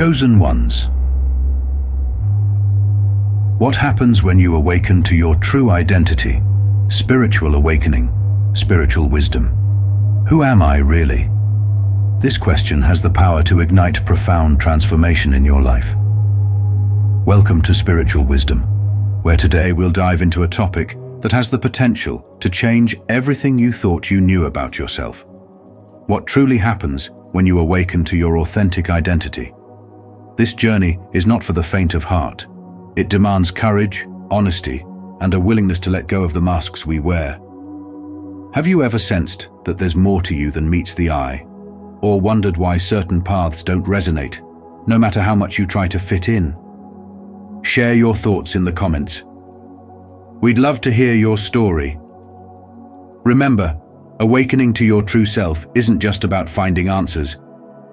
Chosen ones. What happens when you awaken to your true identity? Spiritual awakening, spiritual wisdom. Who am I really? This question has the power to ignite profound transformation in your life. Welcome to Spiritual Wisdom, where today we'll dive into a topic that has the potential to change everything you thought you knew about yourself. What truly happens when you awaken to your authentic identity? This journey is not for the faint of heart. It demands courage, honesty, and a willingness to let go of the masks we wear. Have you ever sensed that there's more to you than meets the eye? Or wondered why certain paths don't resonate, no matter how much you try to fit in? Share your thoughts in the comments. We'd love to hear your story. Remember, awakening to your true self isn't just about finding answers,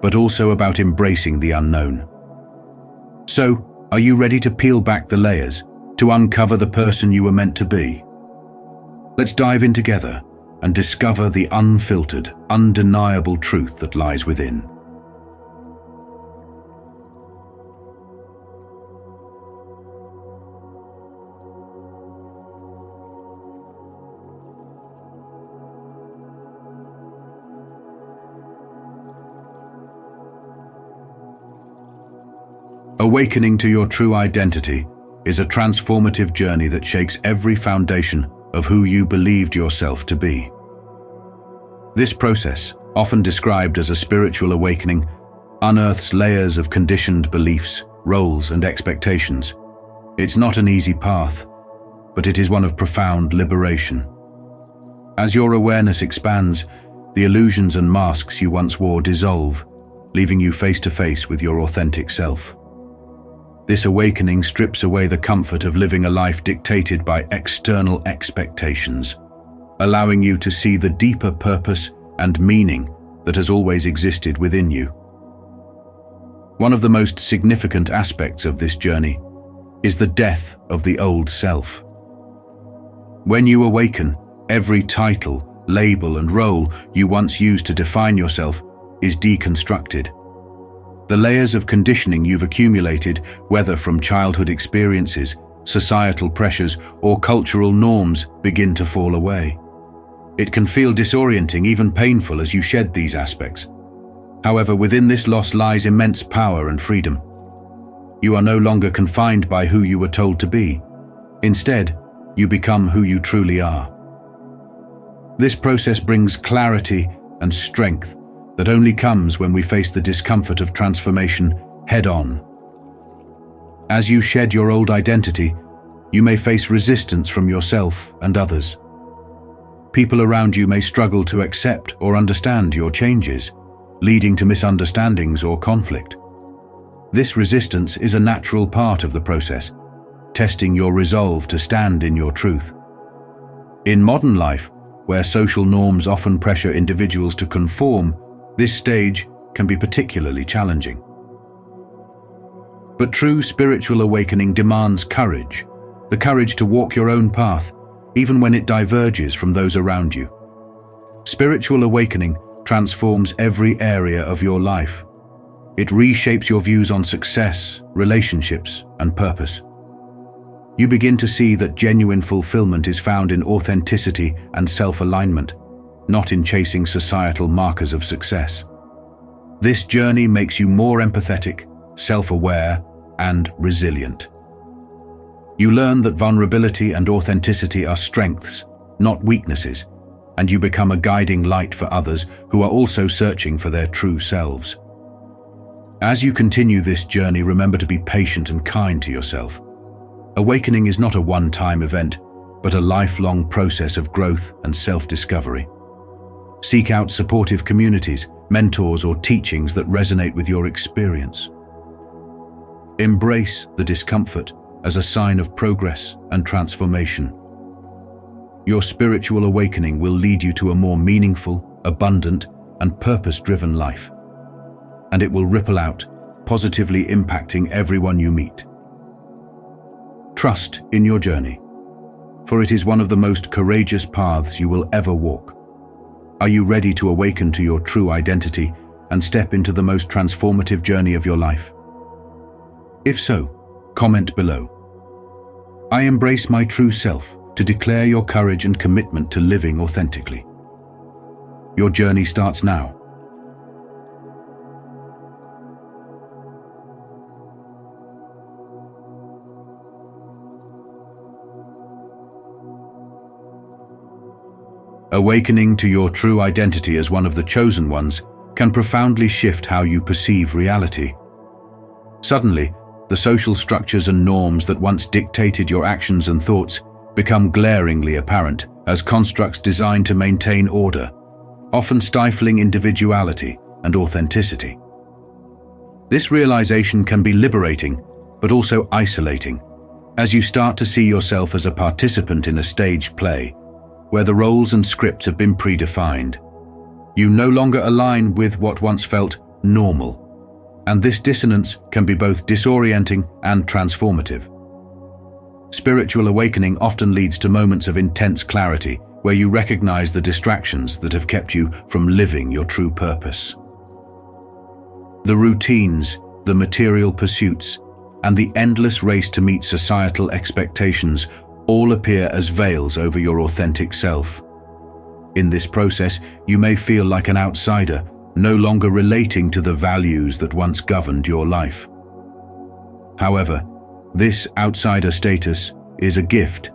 but also about embracing the unknown. So, are you ready to peel back the layers, to uncover the person you were meant to be? Let's dive in together and discover the unfiltered, undeniable truth that lies within. Awakening to your true identity is a transformative journey that shakes every foundation of who you believed yourself to be. This process, often described as a spiritual awakening, unearths layers of conditioned beliefs, roles, and expectations. It's not an easy path, but it is one of profound liberation. As your awareness expands, the illusions and masks you once wore dissolve, leaving you face to face with your authentic self. This awakening strips away the comfort of living a life dictated by external expectations, allowing you to see the deeper purpose and meaning that has always existed within you. One of the most significant aspects of this journey is the death of the old self. When you awaken, every title, label, and role you once used to define yourself is deconstructed. The layers of conditioning you've accumulated, whether from childhood experiences, societal pressures, or cultural norms, begin to fall away. It can feel disorienting, even painful, as you shed these aspects. However, within this loss lies immense power and freedom. You are no longer confined by who you were told to be. Instead, you become who you truly are. This process brings clarity and strength that only comes when we face the discomfort of transformation head-on. As you shed your old identity, you may face resistance from yourself and others. People around you may struggle to accept or understand your changes, leading to misunderstandings or conflict. This resistance is a natural part of the process, testing your resolve to stand in your truth. In modern life, where social norms often pressure individuals to conform, this stage can be particularly challenging. But true spiritual awakening demands courage, the courage to walk your own path, even when it diverges from those around you. Spiritual awakening transforms every area of your life. It reshapes your views on success, relationships, and purpose. You begin to see that genuine fulfillment is found in authenticity and self-alignment, not in chasing societal markers of success. This journey makes you more empathetic, self-aware, and resilient. You learn that vulnerability and authenticity are strengths, not weaknesses, and you become a guiding light for others who are also searching for their true selves. As you continue this journey, remember to be patient and kind to yourself. Awakening is not a one-time event, but a lifelong process of growth and self-discovery. Seek out supportive communities, mentors, or teachings that resonate with your experience. Embrace the discomfort as a sign of progress and transformation. Your spiritual awakening will lead you to a more meaningful, abundant, and purpose-driven life, and it will ripple out, positively impacting everyone you meet. Trust in your journey, for it is one of the most courageous paths you will ever walk. Are you ready to awaken to your true identity and step into the most transformative journey of your life? If so, comment below. I embrace my true self to declare your courage and commitment to living authentically. Your journey starts now. Awakening to your true identity as one of the chosen ones can profoundly shift how you perceive reality. Suddenly, the social structures and norms that once dictated your actions and thoughts become glaringly apparent as constructs designed to maintain order, often stifling individuality and authenticity. This realization can be liberating, but also isolating, as you start to see yourself as a participant in a staged play, where the roles and scripts have been predefined. You no longer align with what once felt normal, and this dissonance can be both disorienting and transformative. Spiritual awakening often leads to moments of intense clarity, where you recognize the distractions that have kept you from living your true purpose. The routines, the material pursuits, and the endless race to meet societal expectations all appear as veils over your authentic self. In this process, you may feel like an outsider, no longer relating to the values that once governed your life. However, this outsider status is a gift.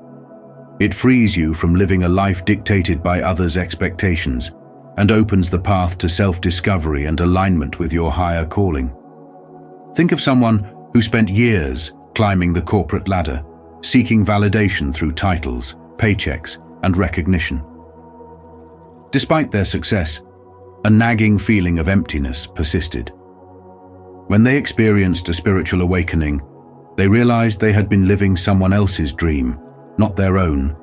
It frees you from living a life dictated by others' expectations and opens the path to self-discovery and alignment with your higher calling. Think of someone who spent years climbing the corporate ladder, seeking validation through titles, paychecks, and recognition. Despite their success, a nagging feeling of emptiness persisted. When they experienced a spiritual awakening, they realized they had been living someone else's dream, not their own.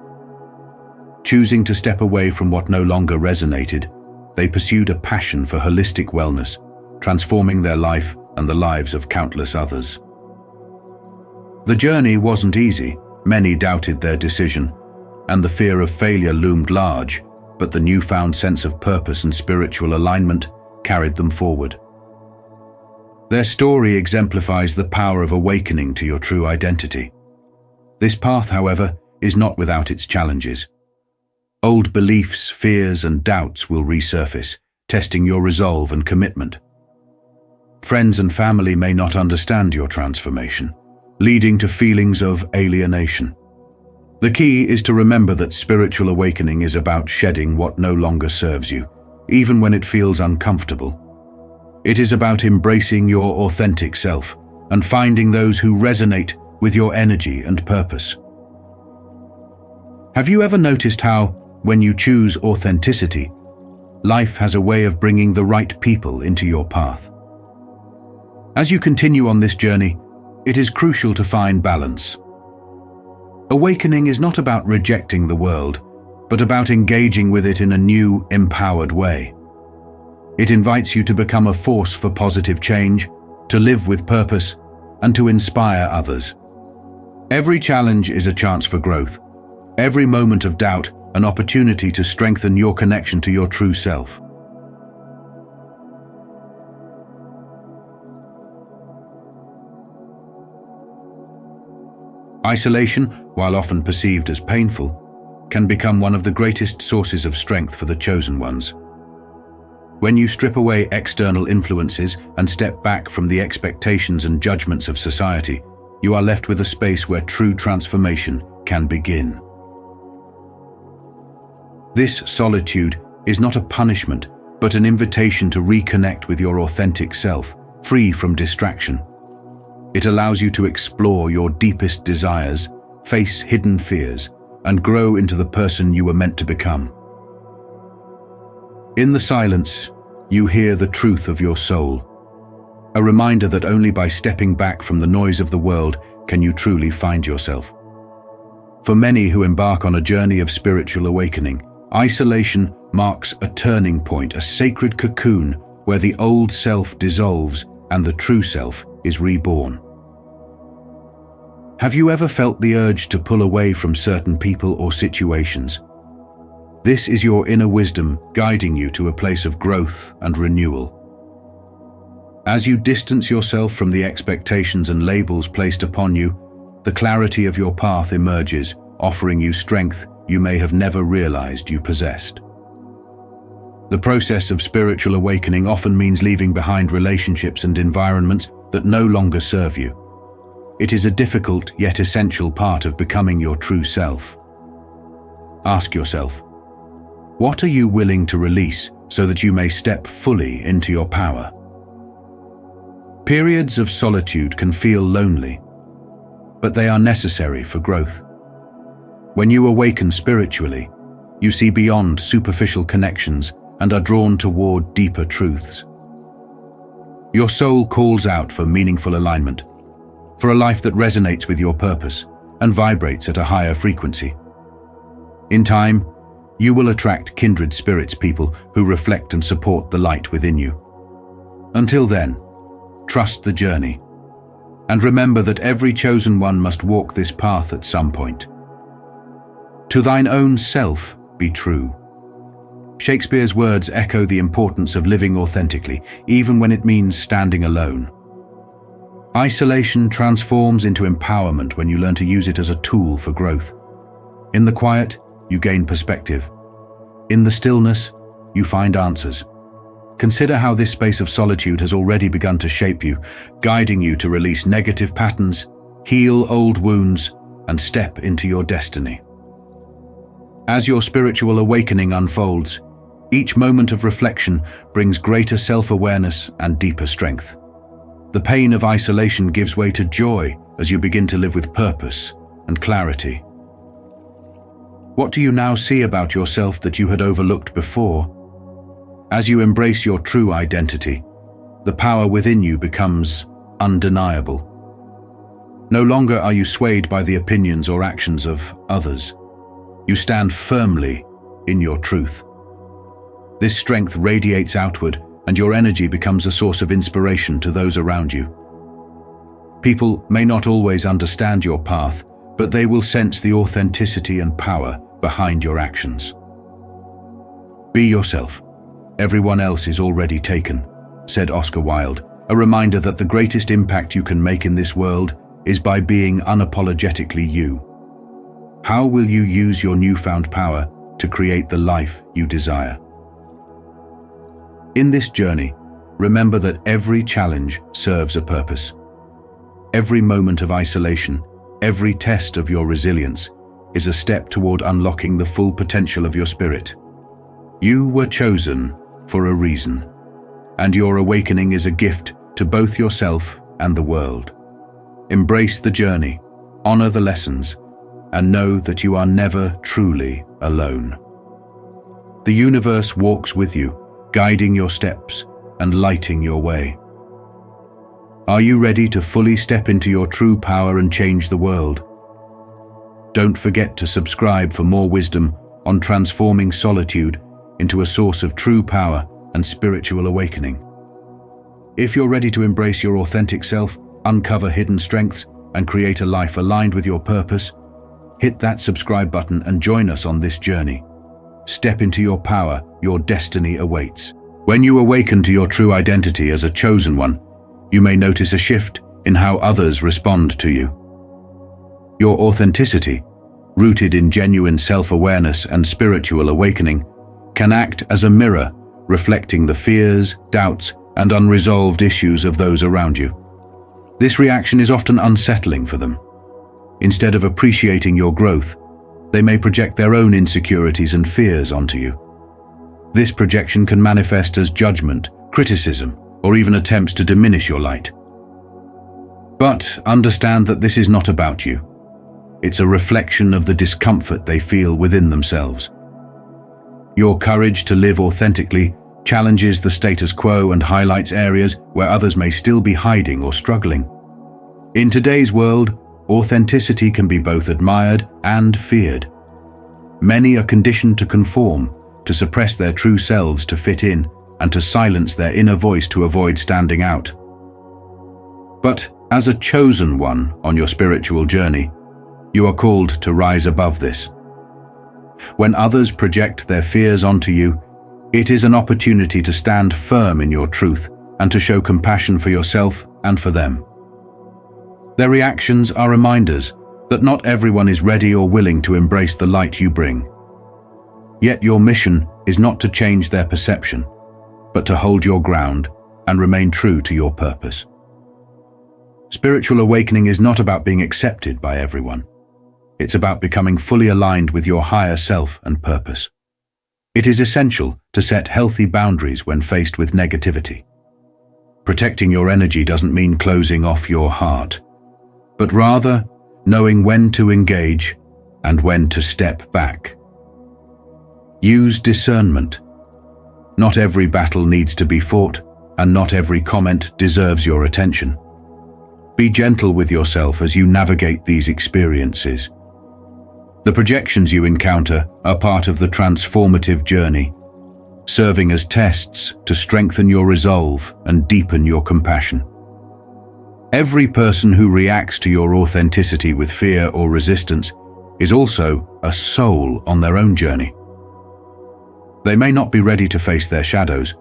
Choosing to step away from what no longer resonated, they pursued a passion for holistic wellness, transforming their life and the lives of countless others. The journey wasn't easy. Many doubted their decision, and the fear of failure loomed large, but the newfound sense of purpose and spiritual alignment carried them forward. Their story exemplifies the power of awakening to your true identity. This path, however, is not without its challenges. Old beliefs, fears, and doubts will resurface, testing your resolve and commitment. Friends and family may not understand your transformation, leading to feelings of alienation. The key is to remember that spiritual awakening is about shedding what no longer serves you, even when it feels uncomfortable. It is about embracing your authentic self and finding those who resonate with your energy and purpose. Have you ever noticed how, when you choose authenticity, life has a way of bringing the right people into your path? As you continue on this journey, it is crucial to find balance. Awakening is not about rejecting the world, but about engaging with it in a new, empowered way. It invites you to become a force for positive change, to live with purpose, and to inspire others. Every challenge is a chance for growth. Every moment of doubt, an opportunity to strengthen your connection to your true self. Isolation, while often perceived as painful, can become one of the greatest sources of strength for the chosen ones. When you strip away external influences and step back from the expectations and judgments of society, you are left with a space where true transformation can begin. This solitude is not a punishment, but an invitation to reconnect with your authentic self, free from distraction. It allows you to explore your deepest desires, face hidden fears, and grow into the person you were meant to become. In the silence, you hear the truth of your soul, a reminder that only by stepping back from the noise of the world can you truly find yourself. For many who embark on a journey of spiritual awakening, isolation marks a turning point, a sacred cocoon where the old self dissolves and the true self is reborn. Have you ever felt the urge to pull away from certain people or situations? This is your inner wisdom guiding you to a place of growth and renewal. As you distance yourself from the expectations and labels placed upon you, the clarity of your path emerges, offering you strength you may have never realized you possessed. The process of spiritual awakening often means leaving behind relationships and environments that no longer serve you. It is a difficult yet essential part of becoming your true self. Ask yourself, what are you willing to release so that you may step fully into your power? Periods of solitude can feel lonely, but they are necessary for growth. When you awaken spiritually, you see beyond superficial connections and are drawn toward deeper truths. Your soul calls out for meaningful alignment, for a life that resonates with your purpose and vibrates at a higher frequency. In time, you will attract kindred spirits, people who reflect and support the light within you. Until then, trust the journey, and remember that every chosen one must walk this path at some point. To thine own self be true. Shakespeare's words echo the importance of living authentically, even when it means standing alone. Isolation transforms into empowerment when you learn to use it as a tool for growth. In the quiet, you gain perspective. In the stillness, you find answers. Consider how this space of solitude has already begun to shape you, guiding you to release negative patterns, heal old wounds, and step into your destiny. As your spiritual awakening unfolds, each moment of reflection brings greater self-awareness and deeper strength. The pain of isolation gives way to joy as you begin to live with purpose and clarity. What do you now see about yourself that you had overlooked before? As you embrace your true identity, the power within you becomes undeniable. No longer are you swayed by the opinions or actions of others. You stand firmly in your truth. This strength radiates outward, and your energy becomes a source of inspiration to those around you. People may not always understand your path, but they will sense the authenticity and power behind your actions. Be yourself. Everyone else is already taken, said Oscar Wilde, a reminder that the greatest impact you can make in this world is by being unapologetically you. How will you use your newfound power to create the life you desire? In this journey, remember that every challenge serves a purpose. Every moment of isolation, every test of your resilience, is a step toward unlocking the full potential of your spirit. You were chosen for a reason, and your awakening is a gift to both yourself and the world. Embrace the journey, honor the lessons, and know that you are never truly alone. The universe walks with you, guiding your steps and lighting your way. Are you ready to fully step into your true power and change the world? Don't forget to subscribe for more wisdom on transforming solitude into a source of true power and spiritual awakening. If you're ready to embrace your authentic self, uncover hidden strengths, and create a life aligned with your purpose, hit that subscribe button and join us on this journey. Step into your power, your destiny awaits. When you awaken to your true identity as a chosen one, you may notice a shift in how others respond to you. Your authenticity, rooted in genuine self-awareness and spiritual awakening, can act as a mirror, reflecting the fears, doubts, and unresolved issues of those around you. This reaction is often unsettling for them. Instead of appreciating your growth, they may project their own insecurities and fears onto you. This projection can manifest as judgment, criticism, or even attempts to diminish your light. But understand that this is not about you. It's a reflection of the discomfort they feel within themselves. Your courage to live authentically challenges the status quo and highlights areas where others may still be hiding or struggling. In today's world, authenticity can be both admired and feared. Many are conditioned to conform, to suppress their true selves to fit in, and to silence their inner voice to avoid standing out. But as a chosen one on your spiritual journey, you are called to rise above this. When others project their fears onto you, it is an opportunity to stand firm in your truth and to show compassion for yourself and for them. Their reactions are reminders that not everyone is ready or willing to embrace the light you bring. Yet your mission is not to change their perception, but to hold your ground and remain true to your purpose. Spiritual awakening is not about being accepted by everyone. It's about becoming fully aligned with your higher self and purpose. It is essential to set healthy boundaries when faced with negativity. Protecting your energy doesn't mean closing off your heart, but rather knowing when to engage and when to step back. Use discernment. Not every battle needs to be fought, and not every comment deserves your attention. Be gentle with yourself as you navigate these experiences. The projections you encounter are part of the transformative journey, serving as tests to strengthen your resolve and deepen your compassion. Every person who reacts to your authenticity with fear or resistance is also a soul on their own journey. They may not be ready to face their shadows,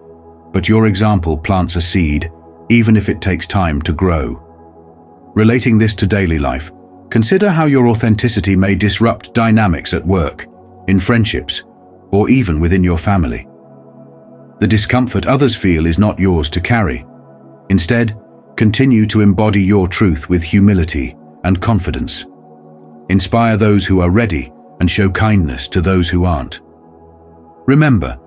but your example plants a seed, even if it takes time to grow. Relating this to daily life, consider how your authenticity may disrupt dynamics at work, in friendships, or even within your family. The discomfort others feel is not yours to carry. Instead, continue to embody your truth with humility and confidence. Inspire those who are ready and show kindness to those who aren't. Remember,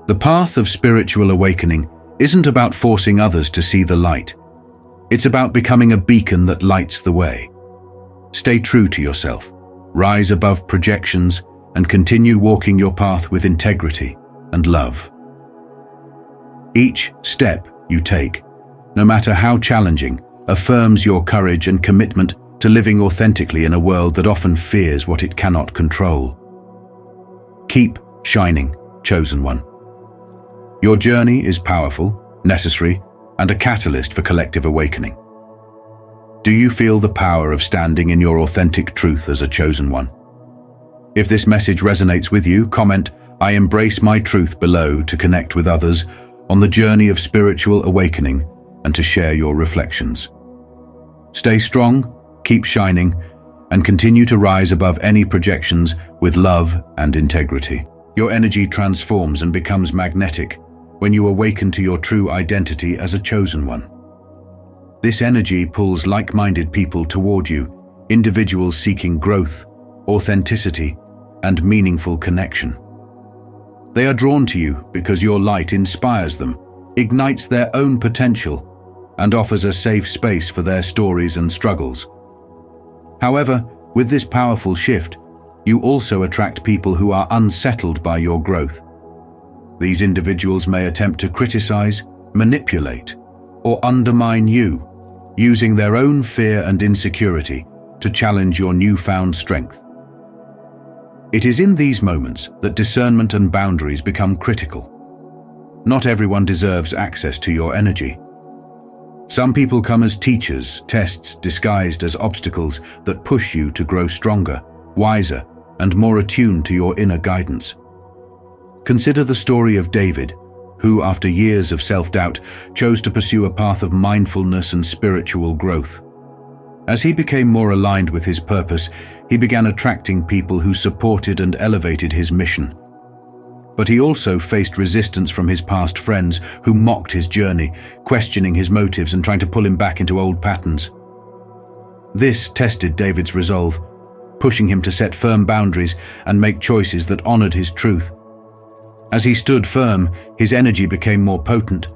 the path of spiritual awakening isn't about forcing others to see the light. It's about becoming a beacon that lights the way. Stay true to yourself, rise above projections, and continue walking your path with integrity and love. Each step you take, no matter how challenging, affirms your courage and commitment to living authentically in a world that often fears what it cannot control. Keep shining, chosen one. Your journey is powerful, necessary, and a catalyst for collective awakening. Do you feel the power of standing in your authentic truth as a chosen one? If this message resonates with you, comment, "I embrace my truth" below to connect with others on the journey of spiritual awakening and to share your reflections. Stay strong, keep shining, and continue to rise above any projections with love and integrity. Your energy transforms and becomes magnetic when you awaken to your true identity as a chosen one. This energy pulls like-minded people toward you, individuals seeking growth, authenticity, and meaningful connection. They are drawn to you because your light inspires them, ignites their own potential, and offers a safe space for their stories and struggles. However, with this powerful shift, you also attract people who are unsettled by your growth. These individuals may attempt to criticize, manipulate, or undermine you, using their own fear and insecurity to challenge your newfound strength. It is in these moments that discernment and boundaries become critical. Not everyone deserves access to your energy. Some people come as teachers, tests disguised as obstacles that push you to grow stronger, wiser, and more attuned to your inner guidance. Consider the story of David, who, after years of self-doubt, chose to pursue a path of mindfulness and spiritual growth. As he became more aligned with his purpose, he began attracting people who supported and elevated his mission. But he also faced resistance from his past friends who mocked his journey, questioning his motives and trying to pull him back into old patterns. This tested David's resolve, pushing him to set firm boundaries and make choices that honored his truth. As he stood firm, his energy became more potent,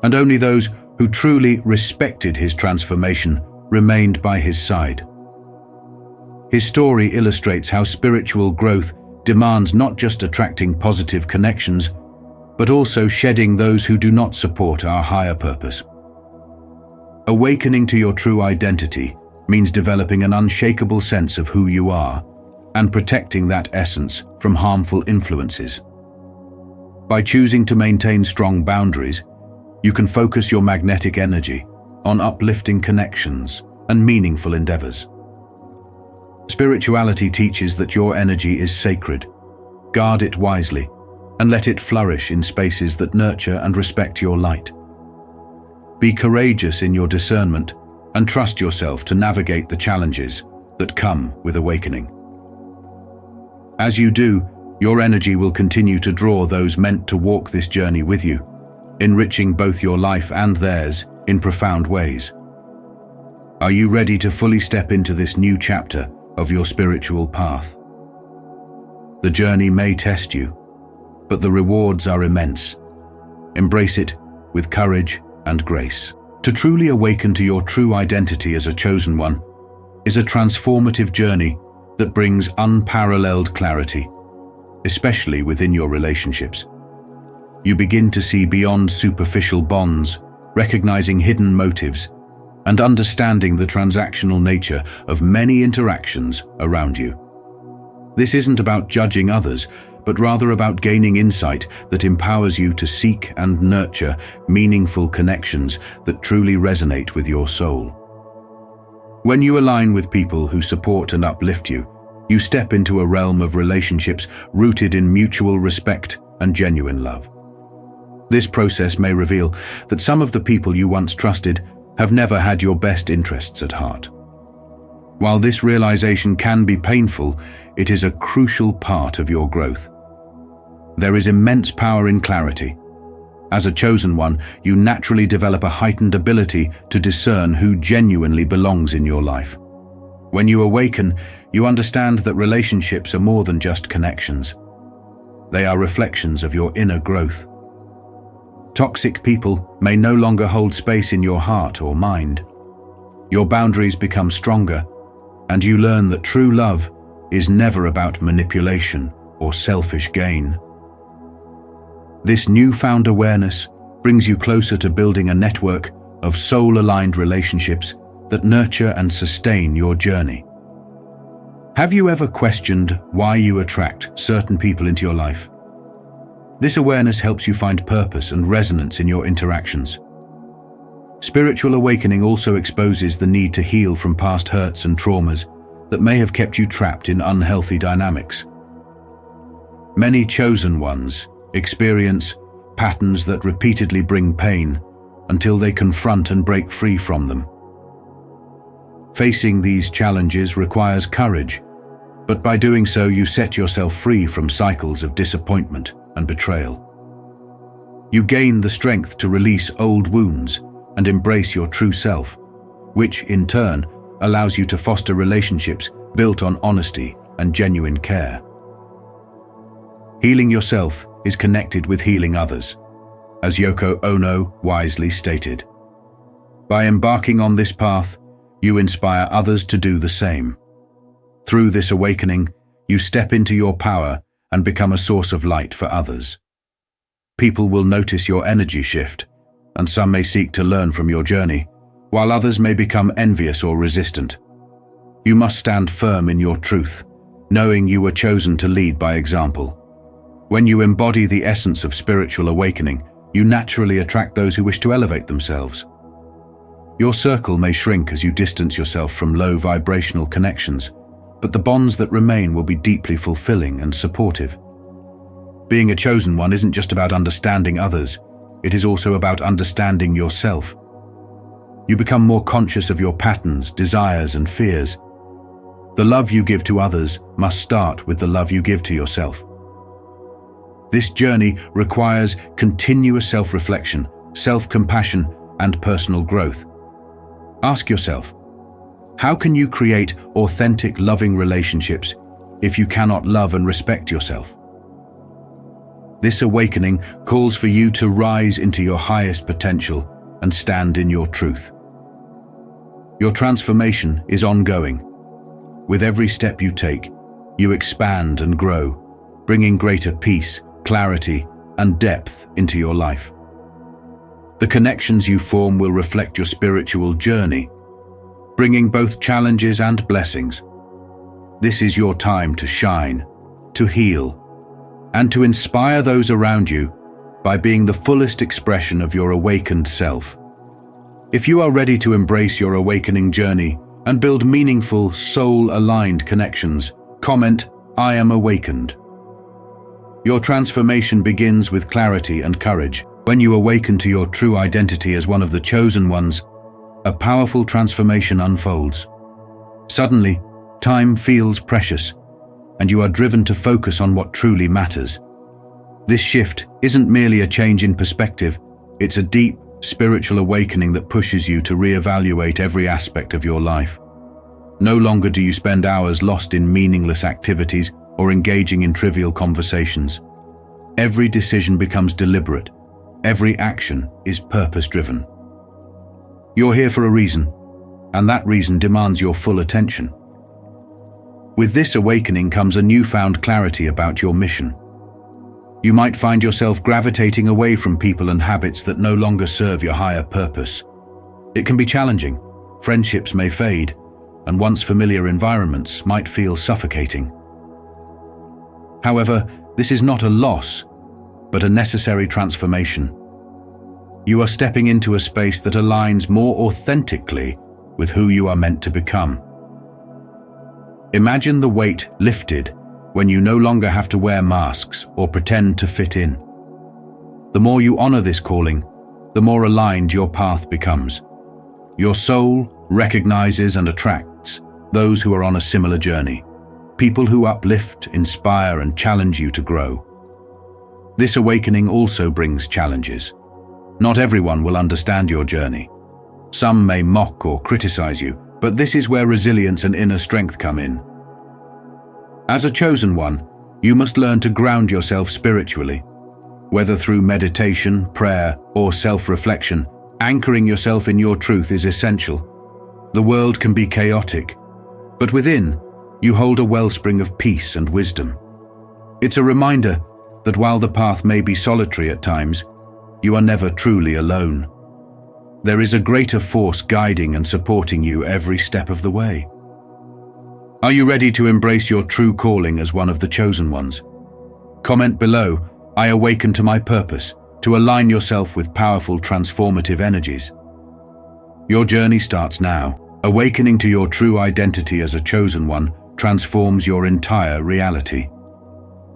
and only those who truly respected his transformation remained by his side. His story illustrates how spiritual growth demands not just attracting positive connections, but also shedding those who do not support our higher purpose. Awakening to your true identity means developing an unshakable sense of who you are and protecting that essence from harmful influences. By choosing to maintain strong boundaries, you can focus your magnetic energy on uplifting connections and meaningful endeavors. Spirituality teaches that your energy is sacred. Guard it wisely and let it flourish in spaces that nurture and respect your light. Be courageous in your discernment and trust yourself to navigate the challenges that come with awakening. As you do, your energy will continue to draw those meant to walk this journey with you, enriching both your life and theirs in profound ways. Are you ready to fully step into this new chapter of your spiritual path? The journey may test you, but the rewards are immense. Embrace it with courage and grace. To truly awaken to your true identity as a chosen one is a transformative journey that brings unparalleled clarity, especially within your relationships. You begin to see beyond superficial bonds, recognizing hidden motives, and understanding the transactional nature of many interactions around you. This isn't about judging others, but rather about gaining insight that empowers you to seek and nurture meaningful connections that truly resonate with your soul. When you align with people who support and uplift you, you step into a realm of relationships rooted in mutual respect and genuine love. This process may reveal that some of the people you once trusted have never had your best interests at heart. While this realization can be painful, it is a crucial part of your growth. There is immense power in clarity. As a chosen one, you naturally develop a heightened ability to discern who genuinely belongs in your life. When you awaken, you understand that relationships are more than just connections. They are reflections of your inner growth. Toxic people may no longer hold space in your heart or mind. Your boundaries become stronger, and you learn that true love is never about manipulation or selfish gain. This newfound awareness brings you closer to building a network of soul-aligned relationships that nurture and sustain your journey. Have you ever questioned why you attract certain people into your life? This awareness helps you find purpose and resonance in your interactions. Spiritual awakening also exposes the need to heal from past hurts and traumas that may have kept you trapped in unhealthy dynamics. Many chosen ones experience patterns that repeatedly bring pain until they confront and break free from them. Facing these challenges requires courage, but by doing so you set yourself free from cycles of disappointment and betrayal. You gain the strength to release old wounds and embrace your true self, which in turn allows you to foster relationships built on honesty and genuine care. Healing yourself is connected with healing others, as Yoko Ono wisely stated. By embarking on this path, you inspire others to do the same. Through this awakening, you step into your power and become a source of light for others. People will notice your energy shift, and some may seek to learn from your journey, while others may become envious or resistant. You must stand firm in your truth, knowing you were chosen to lead by example. When you embody the essence of spiritual awakening, you naturally attract those who wish to elevate themselves. Your circle may shrink as you distance yourself from low vibrational connections, but the bonds that remain will be deeply fulfilling and supportive. Being a chosen one isn't just about understanding others, it is also about understanding yourself. You become more conscious of your patterns, desires, and fears. The love you give to others must start with the love you give to yourself. This journey requires continuous self-reflection, self-compassion, and personal growth. Ask yourself, how can you create authentic, loving relationships if you cannot love and respect yourself? This awakening calls for you to rise into your highest potential and stand in your truth. Your transformation is ongoing. With every step you take, you expand and grow, bringing greater peace, clarity, and depth into your life. The connections you form will reflect your spiritual journey, bringing both challenges and blessings. This is your time to shine, to heal, and to inspire those around you by being the fullest expression of your awakened self. If you are ready to embrace your awakening journey and build meaningful, soul-aligned connections, comment, "I am awakened." Your transformation begins with clarity and courage. When you awaken to your true identity as one of the chosen ones, a powerful transformation unfolds. Suddenly, time feels precious, and you are driven to focus on what truly matters. This shift isn't merely a change in perspective, it's a deep, spiritual awakening that pushes you to reevaluate every aspect of your life. No longer do you spend hours lost in meaningless activities or engaging in trivial conversations. Every decision becomes deliberate. Every action is purpose-driven. You're here for a reason, and that reason demands your full attention. With this awakening comes a newfound clarity about your mission. You might find yourself gravitating away from people and habits that no longer serve your higher purpose. It can be challenging. Friendships may fade, and once familiar environments might feel suffocating. However, this is not a loss, but a necessary transformation. You are stepping into a space that aligns more authentically with who you are meant to become. Imagine the weight lifted when you no longer have to wear masks or pretend to fit in. The more you honor this calling, the more aligned your path becomes. Your soul recognizes and attracts those who are on a similar journey, people who uplift, inspire, and challenge you to grow. This awakening also brings challenges. Not everyone will understand your journey. Some may mock or criticize you, but this is where resilience and inner strength come in. As a chosen one, you must learn to ground yourself spiritually. Whether through meditation, prayer, or self-reflection, anchoring yourself in your truth is essential. The world can be chaotic, but within, you hold a wellspring of peace and wisdom. It's a reminder that while the path may be solitary at times, you are never truly alone. There is a greater force guiding and supporting you every step of the way. Are you ready to embrace your true calling as one of the chosen ones? Comment below, "I awaken to my purpose," to align yourself with powerful transformative energies. Your journey starts now. Awakening to your true identity as a chosen one transforms your entire reality.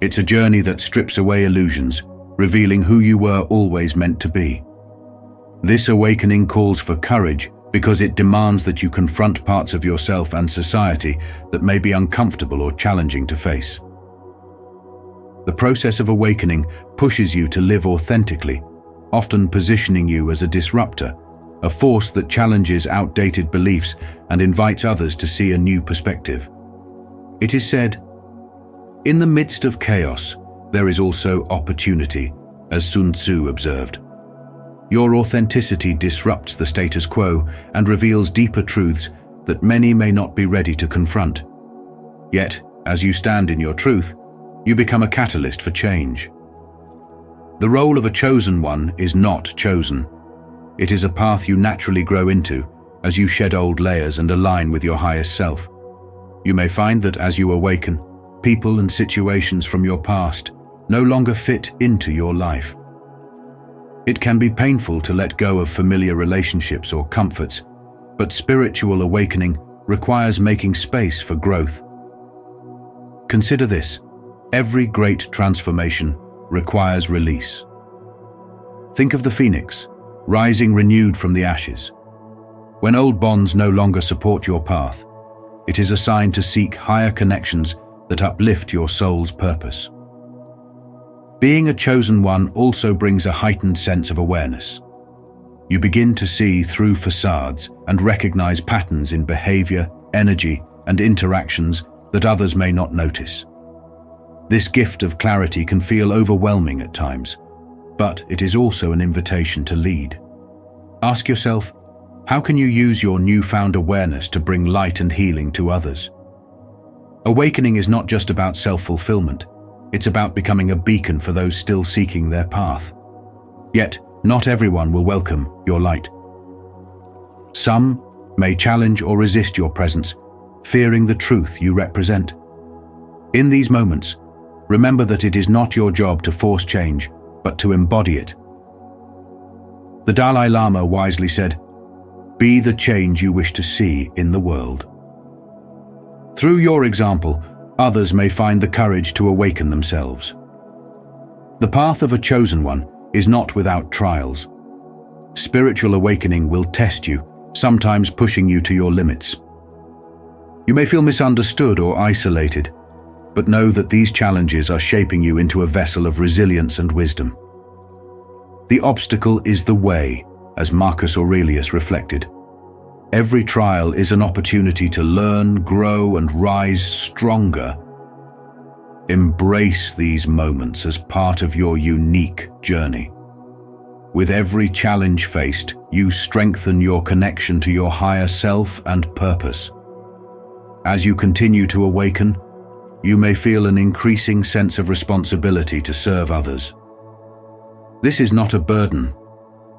It's a journey that strips away illusions, revealing who you were always meant to be. This awakening calls for courage because it demands that you confront parts of yourself and society that may be uncomfortable or challenging to face. The process of awakening pushes you to live authentically, often positioning you as a disruptor, a force that challenges outdated beliefs and invites others to see a new perspective. It is said, "In the midst of chaos, there is also opportunity," as Sun Tzu observed. Your authenticity disrupts the status quo and reveals deeper truths that many may not be ready to confront. Yet, as you stand in your truth, you become a catalyst for change. The role of a chosen one is not chosen. It is a path you naturally grow into as you shed old layers and align with your highest self. You may find that as you awaken, people and situations from your past no longer fit into your life. It can be painful to let go of familiar relationships or comforts, but spiritual awakening requires making space for growth. Consider this: every great transformation requires release. Think of the phoenix, rising renewed from the ashes. When old bonds no longer support your path, it is a sign to seek higher connections that uplift your soul's purpose. Being a chosen one also brings a heightened sense of awareness. You begin to see through facades and recognize patterns in behavior, energy, and interactions that others may not notice. This gift of clarity can feel overwhelming at times, but it is also an invitation to lead. Ask yourself, how can you use your newfound awareness to bring light and healing to others? Awakening is not just about self-fulfillment. It's about becoming a beacon for those still seeking their path. Yet, not everyone will welcome your light. Some may challenge or resist your presence, fearing the truth you represent. In these moments, remember that it is not your job to force change, but to embody it. The Dalai Lama wisely said, "Be the change you wish to see in the world." Through your example, others may find the courage to awaken themselves. The path of a chosen one is not without trials. Spiritual awakening will test you, sometimes pushing you to your limits. You may feel misunderstood or isolated, but know that these challenges are shaping you into a vessel of resilience and wisdom. The obstacle is the way, as Marcus Aurelius reflected. Every trial is an opportunity to learn, grow, and rise stronger. Embrace these moments as part of your unique journey. With every challenge faced, you strengthen your connection to your higher self and purpose. As you continue to awaken, you may feel an increasing sense of responsibility to serve others. This is not a burden,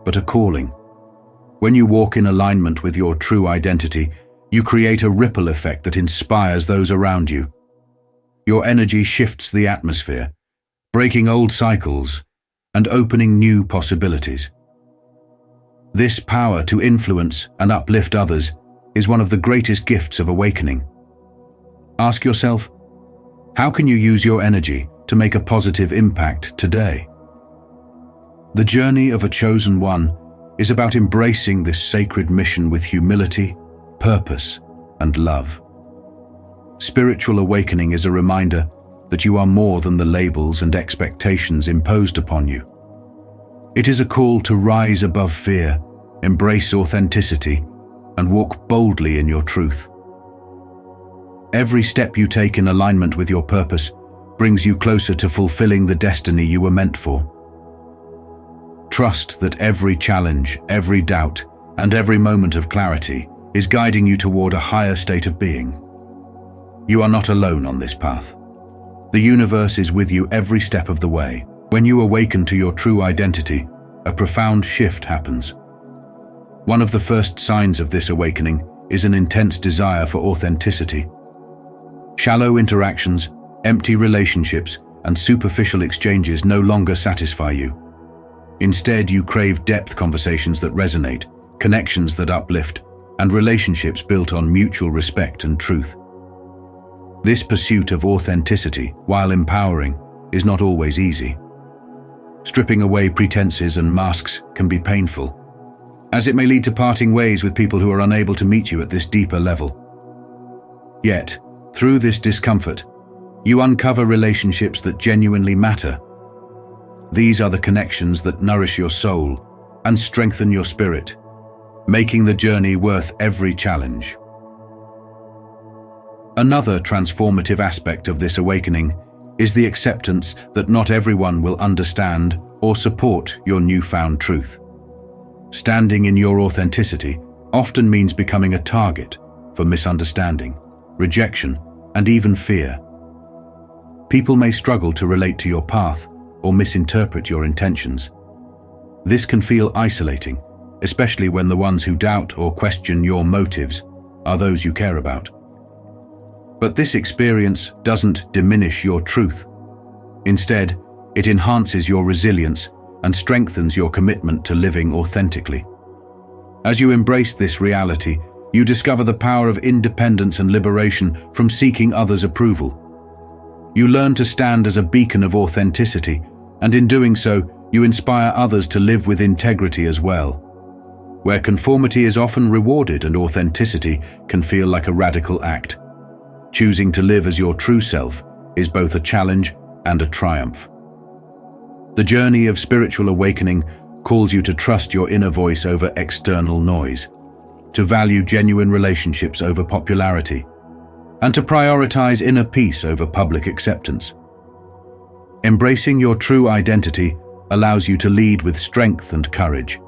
but a calling. When you walk in alignment with your true identity, you create a ripple effect that inspires those around you. Your energy shifts the atmosphere, breaking old cycles and opening new possibilities. This power to influence and uplift others is one of the greatest gifts of awakening. Ask yourself, how can you use your energy to make a positive impact today? The journey of a chosen one is about embracing this sacred mission with humility, purpose, and love. Spiritual awakening is a reminder that you are more than the labels and expectations imposed upon you. It is a call to rise above fear, embrace authenticity, and walk boldly in your truth. Every step you take in alignment with your purpose brings you closer to fulfilling the destiny you were meant for. Trust that every challenge, every doubt, and every moment of clarity is guiding you toward a higher state of being. You are not alone on this path. The universe is with you every step of the way. When you awaken to your true identity, a profound shift happens. One of the first signs of this awakening is an intense desire for authenticity. Shallow interactions, empty relationships, and superficial exchanges no longer satisfy you. Instead, you crave depth conversations that resonate, connections that uplift, and relationships built on mutual respect and truth. This pursuit of authenticity, while empowering, is not always easy. Stripping away pretenses and masks can be painful, as it may lead to parting ways with people who are unable to meet you at this deeper level. Yet, through this discomfort, you uncover relationships that genuinely matter. These are the connections that nourish your soul and strengthen your spirit, making the journey worth every challenge. Another transformative aspect of this awakening is the acceptance that not everyone will understand or support your newfound truth. Standing in your authenticity often means becoming a target for misunderstanding, rejection, and even fear. People may struggle to relate to your path or misinterpret your intentions. This can feel isolating, especially when the ones who doubt or question your motives are those you care about. But this experience doesn't diminish your truth. Instead, it enhances your resilience and strengthens your commitment to living authentically. As you embrace this reality, you discover the power of independence and liberation from seeking others' approval. You learn to stand as a beacon of authenticity, and in doing so, you inspire others to live with integrity as well. Where conformity is often rewarded and authenticity can feel like a radical act. Choosing to live as your true self is both a challenge and a triumph. The journey of spiritual awakening calls you to trust your inner voice over external noise, to value genuine relationships over popularity, and to prioritize inner peace over public acceptance. Embracing your true identity allows you to lead with strength and courage.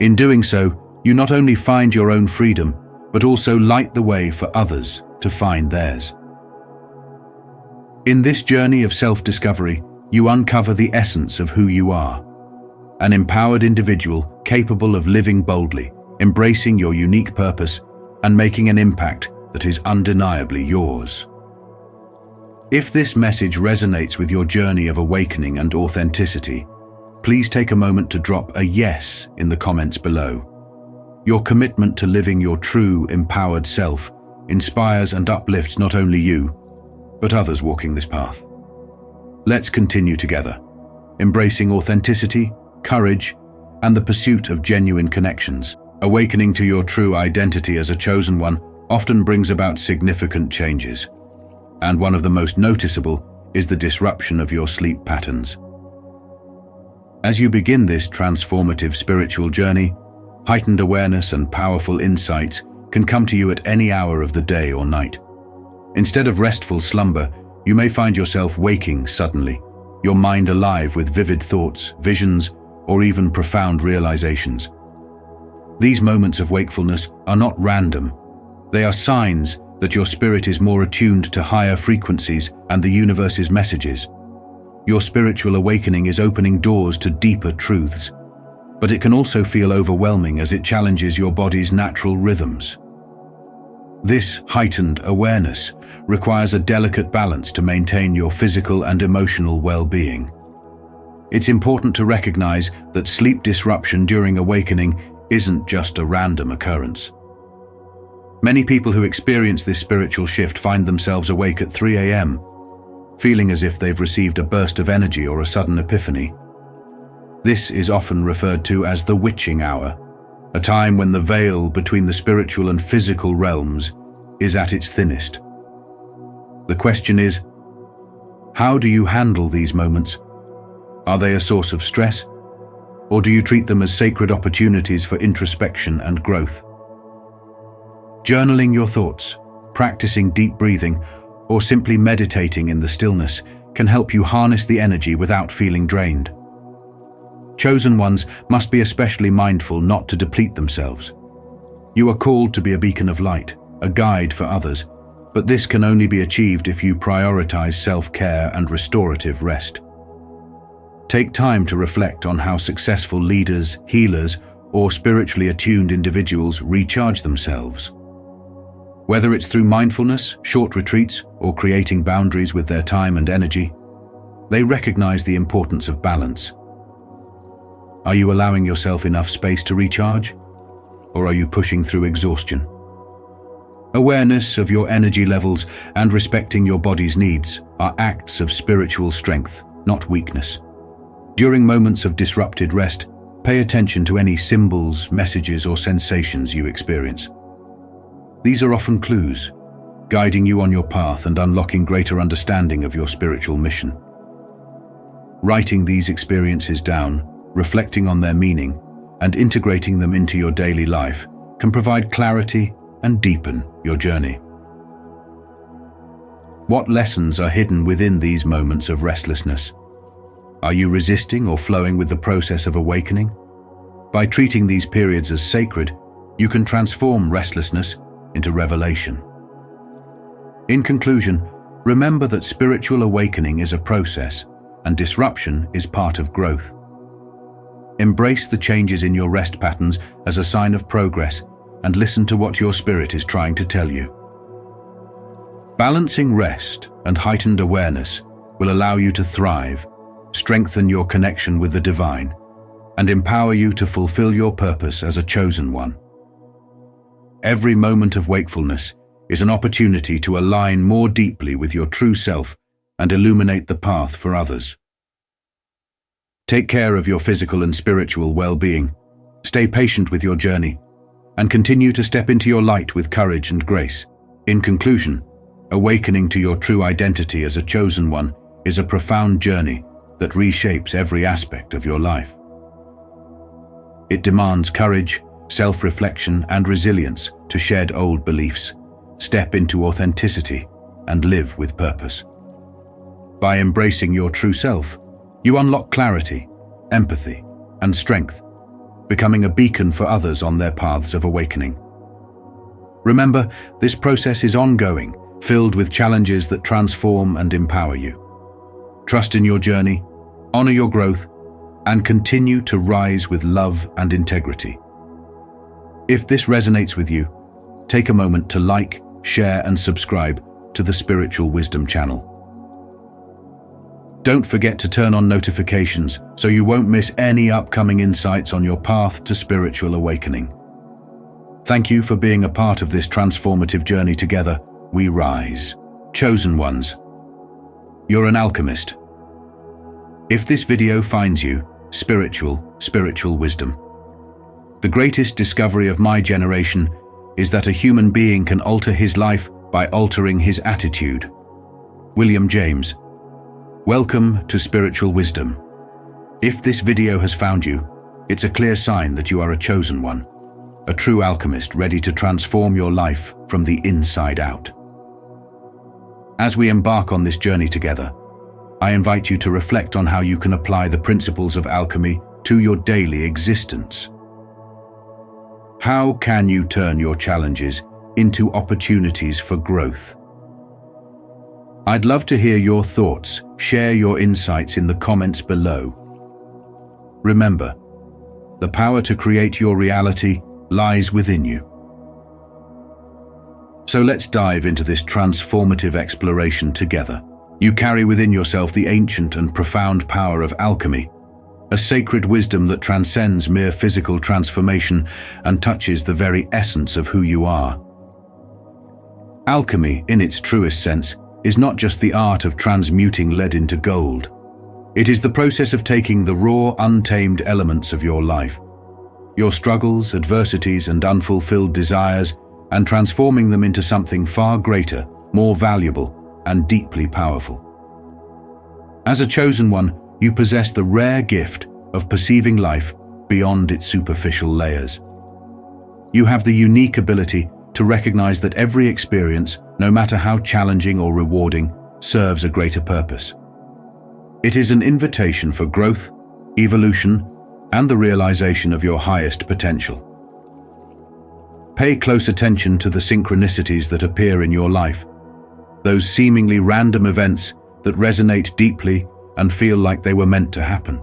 In doing so, you not only find your own freedom, but also light the way for others to find theirs. In this journey of self-discovery, you uncover the essence of who you are, an empowered individual capable of living boldly, embracing your unique purpose, and making an impact that is undeniably yours. If this message resonates with your journey of awakening and authenticity, please take a moment to drop a yes in the comments below. Your commitment to living your true, empowered self inspires and uplifts not only you, but others walking this path. Let's continue together, embracing authenticity, courage, and the pursuit of genuine connections. Awakening to your true identity as a chosen one often brings about significant changes, and one of the most noticeable is the disruption of your sleep patterns. As you begin this transformative spiritual journey, heightened awareness and powerful insights can come to you at any hour of the day or night. Instead of restful slumber, you may find yourself waking suddenly, your mind alive with vivid thoughts, visions, or even profound realizations. These moments of wakefulness are not random. They are signs that your spirit is more attuned to higher frequencies and the universe's messages. Your spiritual awakening is opening doors to deeper truths, but it can also feel overwhelming as it challenges your body's natural rhythms. This heightened awareness requires a delicate balance to maintain your physical and emotional well-being. It's important to recognize that sleep disruption during awakening isn't just a random occurrence. Many people who experience this spiritual shift find themselves awake at 3 a.m., feeling as if they've received a burst of energy or a sudden epiphany. This is often referred to as the witching hour, a time when the veil between the spiritual and physical realms is at its thinnest. The question is, how do you handle these moments? Are they a source of stress, or do you treat them as sacred opportunities for introspection and growth? Journaling your thoughts, practicing deep breathing, or simply meditating in the stillness can help you harness the energy without feeling drained. Chosen ones must be especially mindful not to deplete themselves. You are called to be a beacon of light, a guide for others, but this can only be achieved if you prioritize self-care and restorative rest. Take time to reflect on how successful leaders, healers, or spiritually attuned individuals recharge themselves. Whether it's through mindfulness, short retreats, or creating boundaries with their time and energy, they recognize the importance of balance. Are you allowing yourself enough space to recharge, or are you pushing through exhaustion? Awareness of your energy levels and respecting your body's needs are acts of spiritual strength, not weakness. During moments of disrupted rest, pay attention to any symbols, messages, or sensations you experience. These are often clues, guiding you on your path and unlocking greater understanding of your spiritual mission. Writing these experiences down, reflecting on their meaning, and integrating them into your daily life can provide clarity and deepen your journey. What lessons are hidden within these moments of restlessness? Are you resisting or flowing with the process of awakening? By treating these periods as sacred, you can transform restlessness into revelation. In conclusion, remember that spiritual awakening is a process, and disruption is part of growth. Embrace the changes in your rest patterns as a sign of progress, and listen to what your spirit is trying to tell you. Balancing rest and heightened awareness will allow you to thrive, strengthen your connection with the divine, and empower you to fulfill your purpose as a chosen one. Every moment of wakefulness is an opportunity to align more deeply with your true self and illuminate the path for others. Take care of your physical and spiritual well-being, stay patient with your journey, and continue to step into your light with courage and grace. In conclusion, awakening to your true identity as a chosen one is a profound journey that reshapes every aspect of your life. It demands courage, self-reflection, and resilience to shed old beliefs, step into authenticity, and live with purpose. By embracing your true self, you unlock clarity, empathy, and strength, becoming a beacon for others on their paths of awakening. Remember, this process is ongoing, filled with challenges that transform and empower you. Trust in your journey, honor your growth, and continue to rise with love and integrity. If this resonates with you, take a moment to like, share, and subscribe to the Spiritual Wisdom channel. Don't forget to turn on notifications so you won't miss any upcoming insights on your path to spiritual awakening. Thank you for being a part of this transformative journey. Together, we rise. Chosen ones, you're an alchemist. If this video finds you, spiritual wisdom. The greatest discovery of my generation is that a human being can alter his life by altering his attitude. William James. Welcome to Spiritual Wisdom. If this video has found you, it's a clear sign that you are a chosen one, a true alchemist ready to transform your life from the inside out. As we embark on this journey together, I invite you to reflect on how you can apply the principles of alchemy to your daily existence. How can you turn your challenges into opportunities for growth? I'd love to hear your thoughts. Share your insights in the comments below. Remember, the power to create your reality lies within you. So let's dive into this transformative exploration together. You carry within yourself the ancient and profound power of alchemy, a sacred wisdom that transcends mere physical transformation and touches the very essence of who you are. Alchemy, in its truest sense, is not just the art of transmuting lead into gold. It is the process of taking the raw, untamed elements of your life, your struggles, adversities, and unfulfilled desires, and transforming them into something far greater, more valuable, and deeply powerful. As a chosen one, you possess the rare gift of perceiving life beyond its superficial layers. You have the unique ability to recognize that every experience, no matter how challenging or rewarding, serves a greater purpose. It is an invitation for growth, evolution, and the realization of your highest potential. Pay close attention to the synchronicities that appear in your life, those seemingly random events that resonate deeply and feel like they were meant to happen.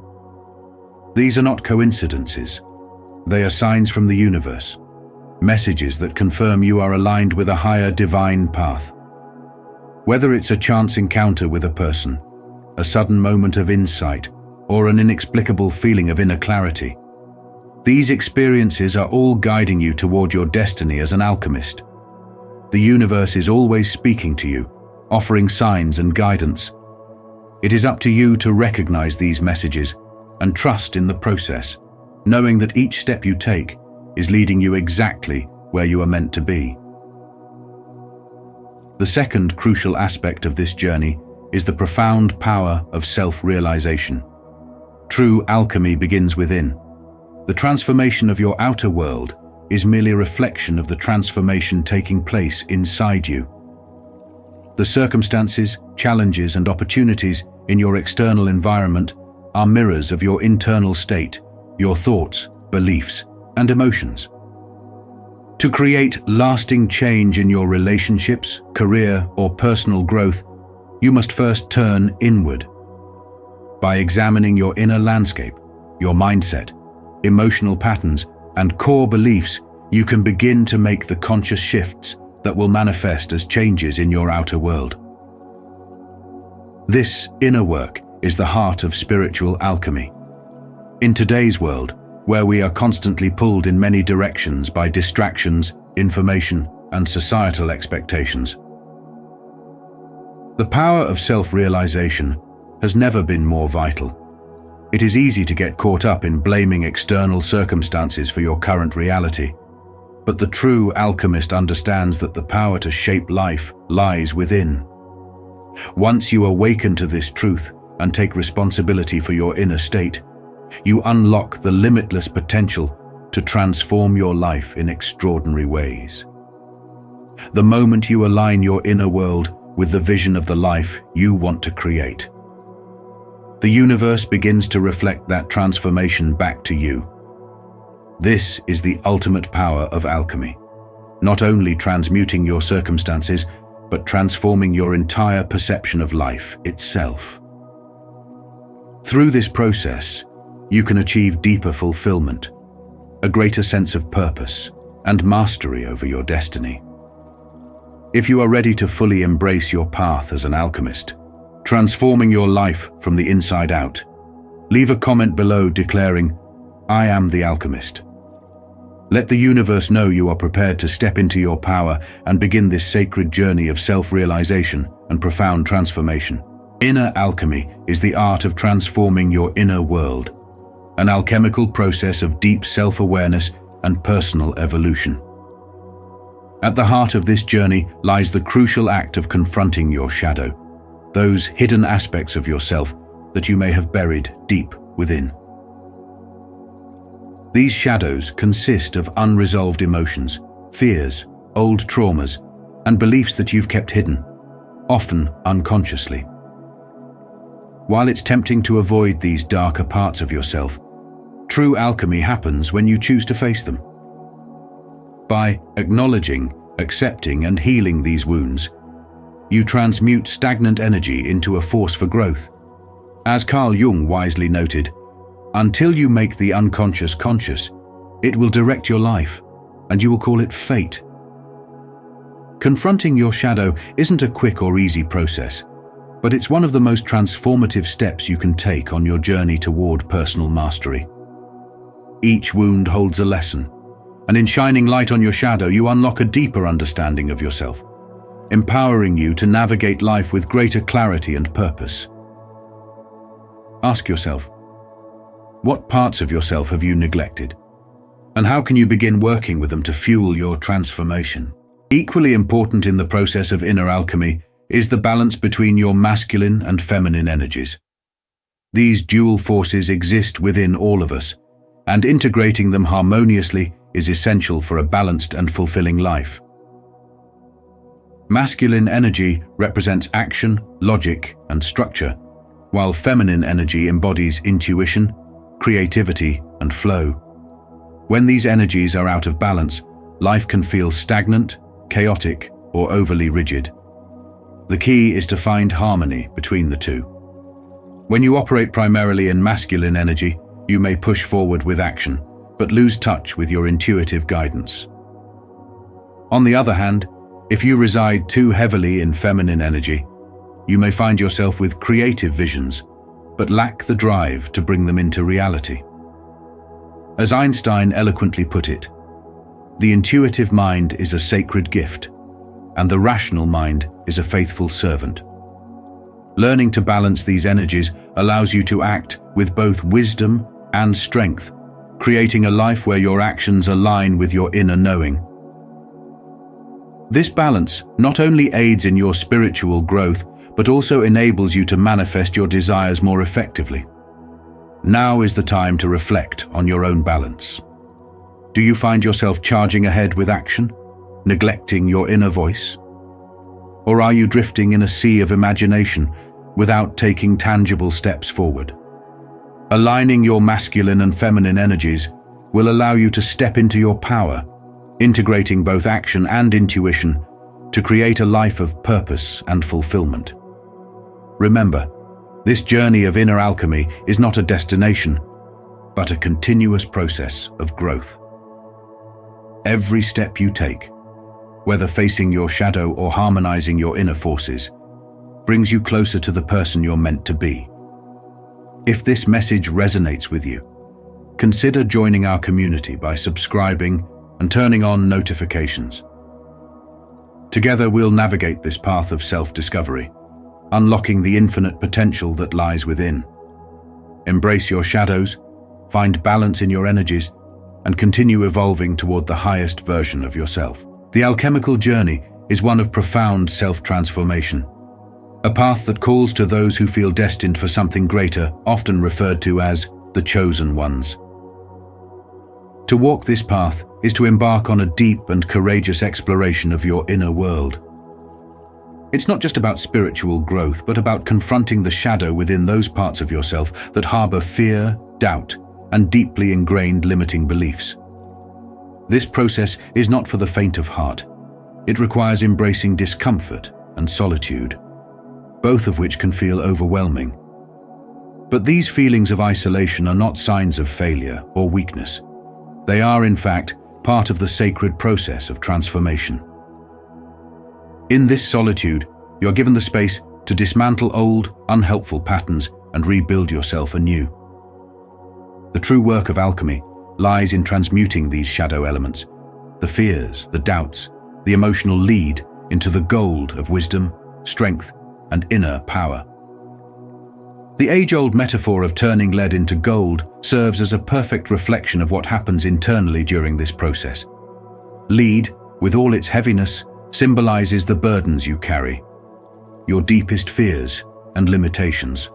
These are not coincidences. They are signs from the universe, messages that confirm you are aligned with a higher divine path. Whether it's a chance encounter with a person, a sudden moment of insight, or an inexplicable feeling of inner clarity, these experiences are all guiding you toward your destiny as an alchemist. The universe is always speaking to you, offering signs and guidance. It is up to you to recognize these messages and trust in the process, knowing that each step you take is leading you exactly where you are meant to be. The second crucial aspect of this journey is the profound power of self-realization. True alchemy begins within. The transformation of your outer world is merely a reflection of the transformation taking place inside you. The circumstances, challenges, and opportunities in your external environment are mirrors of your internal state, your thoughts, beliefs, and emotions. To create lasting change in your relationships, career, or personal growth, you must first turn inward. By examining your inner landscape, your mindset, emotional patterns, and core beliefs, you can begin to make the conscious shifts that will manifest as changes in your outer world. This inner work is the heart of spiritual alchemy. In today's world, where we are constantly pulled in many directions by distractions, information, and societal expectations, the power of self-realization has never been more vital. It is easy to get caught up in blaming external circumstances for your current reality, but the true alchemist understands that the power to shape life lies within. Once you awaken to this truth and take responsibility for your inner state, you unlock the limitless potential to transform your life in extraordinary ways. The moment you align your inner world with the vision of the life you want to create, the universe begins to reflect that transformation back to you. This is the ultimate power of alchemy, not only transmuting your circumstances, but transforming your entire perception of life itself. Through this process, you can achieve deeper fulfillment, a greater sense of purpose, and mastery over your destiny. If you are ready to fully embrace your path as an alchemist, transforming your life from the inside out, leave a comment below declaring, "I am the alchemist." Let the universe know you are prepared to step into your power and begin this sacred journey of self-realization and profound transformation. Inner alchemy is the art of transforming your inner world, an alchemical process of deep self-awareness and personal evolution. At the heart of this journey lies the crucial act of confronting your shadow, those hidden aspects of yourself that you may have buried deep within. These shadows consist of unresolved emotions, fears, old traumas, and beliefs that you've kept hidden, often unconsciously. While it's tempting to avoid these darker parts of yourself, true alchemy happens when you choose to face them. By acknowledging, accepting, and healing these wounds, you transmute stagnant energy into a force for growth. As Carl Jung wisely noted, until you make the unconscious conscious, it will direct your life, and you will call it fate. Confronting your shadow isn't a quick or easy process, but it's one of the most transformative steps you can take on your journey toward personal mastery. Each wound holds a lesson, and in shining light on your shadow, you unlock a deeper understanding of yourself, empowering you to navigate life with greater clarity and purpose. Ask yourself, what parts of yourself have you neglected? And how can you begin working with them to fuel your transformation? Equally important in the process of inner alchemy is the balance between your masculine and feminine energies. These dual forces exist within all of us, and integrating them harmoniously is essential for a balanced and fulfilling life. Masculine energy represents action, logic, and structure, while feminine energy embodies intuition, creativity, and flow. When these energies are out of balance, life can feel stagnant, chaotic, or overly rigid. The key is to find harmony between the two. When you operate primarily in masculine energy, you may push forward with action, but lose touch with your intuitive guidance. On the other hand, if you reside too heavily in feminine energy, you may find yourself with creative visions, but lack the drive to bring them into reality. As Einstein eloquently put it, the intuitive mind is a sacred gift, and the rational mind is a faithful servant. Learning to balance these energies allows you to act with both wisdom and strength, creating a life where your actions align with your inner knowing. This balance not only aids in your spiritual growth, but also enables you to manifest your desires more effectively. Now is the time to reflect on your own balance. Do you find yourself charging ahead with action, neglecting your inner voice? Or are you drifting in a sea of imagination without taking tangible steps forward? Aligning your masculine and feminine energies will allow you to step into your power, integrating both action and intuition to create a life of purpose and fulfillment. Remember, this journey of inner alchemy is not a destination, but a continuous process of growth. Every step you take, whether facing your shadow or harmonizing your inner forces, brings you closer to the person you're meant to be. If this message resonates with you, consider joining our community by subscribing and turning on notifications. Together we'll navigate this path of self-discovery, unlocking the infinite potential that lies within. Embrace your shadows, find balance in your energies, and continue evolving toward the highest version of yourself. The alchemical journey is one of profound self-transformation, a path that calls to those who feel destined for something greater, often referred to as the chosen ones. To walk this path is to embark on a deep and courageous exploration of your inner world. It's not just about spiritual growth, but about confronting the shadow within those parts of yourself that harbor fear, doubt, and deeply ingrained limiting beliefs. This process is not for the faint of heart. It requires embracing discomfort and solitude, both of which can feel overwhelming. But these feelings of isolation are not signs of failure or weakness. They are, in fact, part of the sacred process of transformation. In this solitude, you are given the space to dismantle old, unhelpful patterns and rebuild yourself anew. The true work of alchemy lies in transmuting these shadow elements, the fears, the doubts, the emotional lead, into the gold of wisdom, strength, and inner power. The age-old metaphor of turning lead into gold serves as a perfect reflection of what happens internally during this process. Lead, with all its heaviness, symbolizes the burdens you carry, your deepest fears and limitations.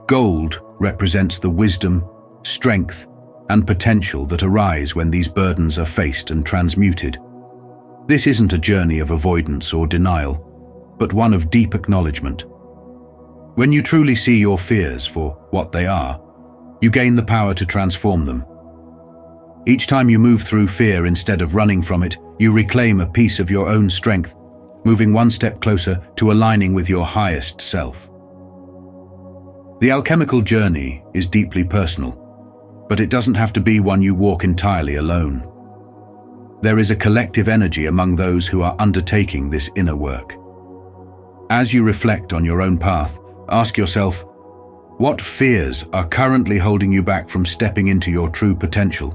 Gold represents the wisdom, strength, and potential that arise when these burdens are faced and transmuted. This isn't a journey of avoidance or denial, but one of deep acknowledgement. When you truly see your fears for what they are, you gain the power to transform them. Each time you move through fear instead of running from it, you reclaim a piece of your own strength, moving one step closer to aligning with your highest self. The alchemical journey is deeply personal, but it doesn't have to be one you walk entirely alone. There is a collective energy among those who are undertaking this inner work. As you reflect on your own path, ask yourself, what fears are currently holding you back from stepping into your true potential?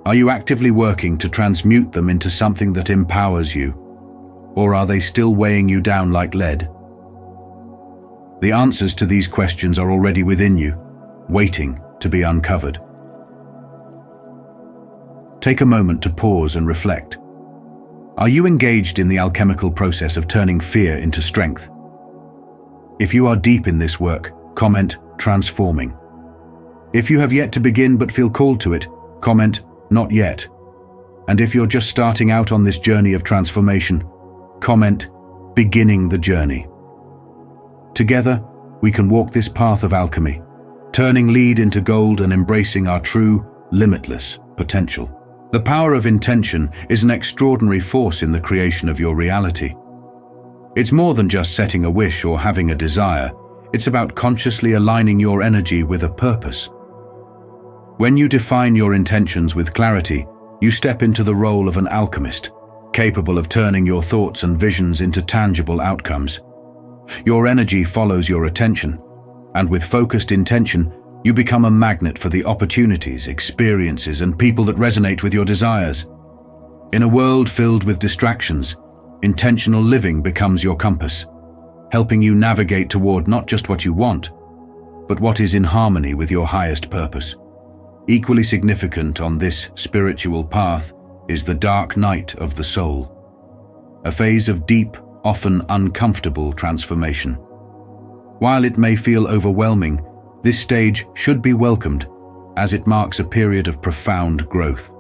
Are you actively working to transmute them into something that empowers you, or are they still weighing you down like lead? The answers to these questions are already within you, waiting to be uncovered. Take a moment to pause and reflect. Are you engaged in the alchemical process of turning fear into strength? If you are deep in this work, comment transforming. If you have yet to begin but feel called to it, comment not yet. And if you're just starting out on this journey of transformation, comment beginning the journey. Together, we can walk this path of alchemy, turning lead into gold and embracing our true, limitless potential. The power of intention is an extraordinary force in the creation of your reality. It's more than just setting a wish or having a desire. It's about consciously aligning your energy with a purpose. When you define your intentions with clarity, you step into the role of an alchemist, capable of turning your thoughts and visions into tangible outcomes. Your energy follows your attention, and with focused intention, you become a magnet for the opportunities, experiences, and people that resonate with your desires. In a world filled with distractions, intentional living becomes your compass, helping you navigate toward not just what you want, but what is in harmony with your highest purpose. Equally significant on this spiritual path is the dark night of the soul, a phase of deep, often uncomfortable transformation. While it may feel overwhelming, this stage should be welcomed, as it marks a period of profound growth.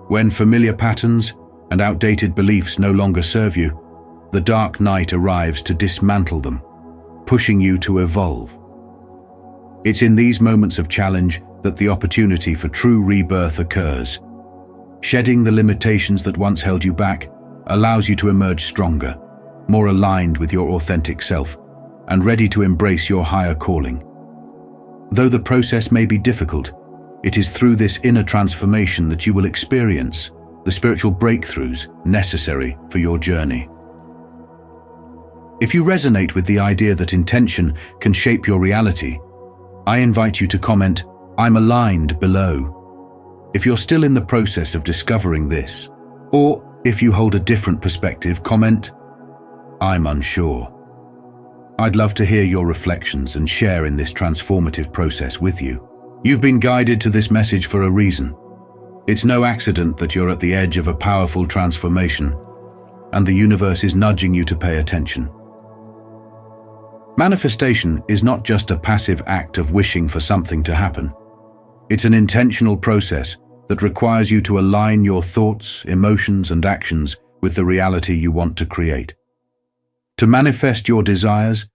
When familiar patterns and outdated beliefs no longer serve you, the dark night arrives to dismantle them, pushing you to evolve. It's in these moments of challenge that the opportunity for true rebirth occurs. Shedding the limitations that once held you back allows you to emerge stronger, more aligned with your authentic self, and ready to embrace your higher calling. Though the process may be difficult, it is through this inner transformation that you will experience the spiritual breakthroughs necessary for your journey. If you resonate with the idea that intention can shape your reality, I invite you to comment, "I'm aligned," below. If you're still in the process of discovering this, or if you hold a different perspective, comment, "I'm unsure." I'd love to hear your reflections and share in this transformative process with you. You've been guided to this message for a reason. It's no accident that you're at the edge of a powerful transformation, and the universe is nudging you to pay attention. Manifestation is not just a passive act of wishing for something to happen. It's an intentional process that requires you to align your thoughts, emotions, and actions with the reality you want to create. To manifest your desires,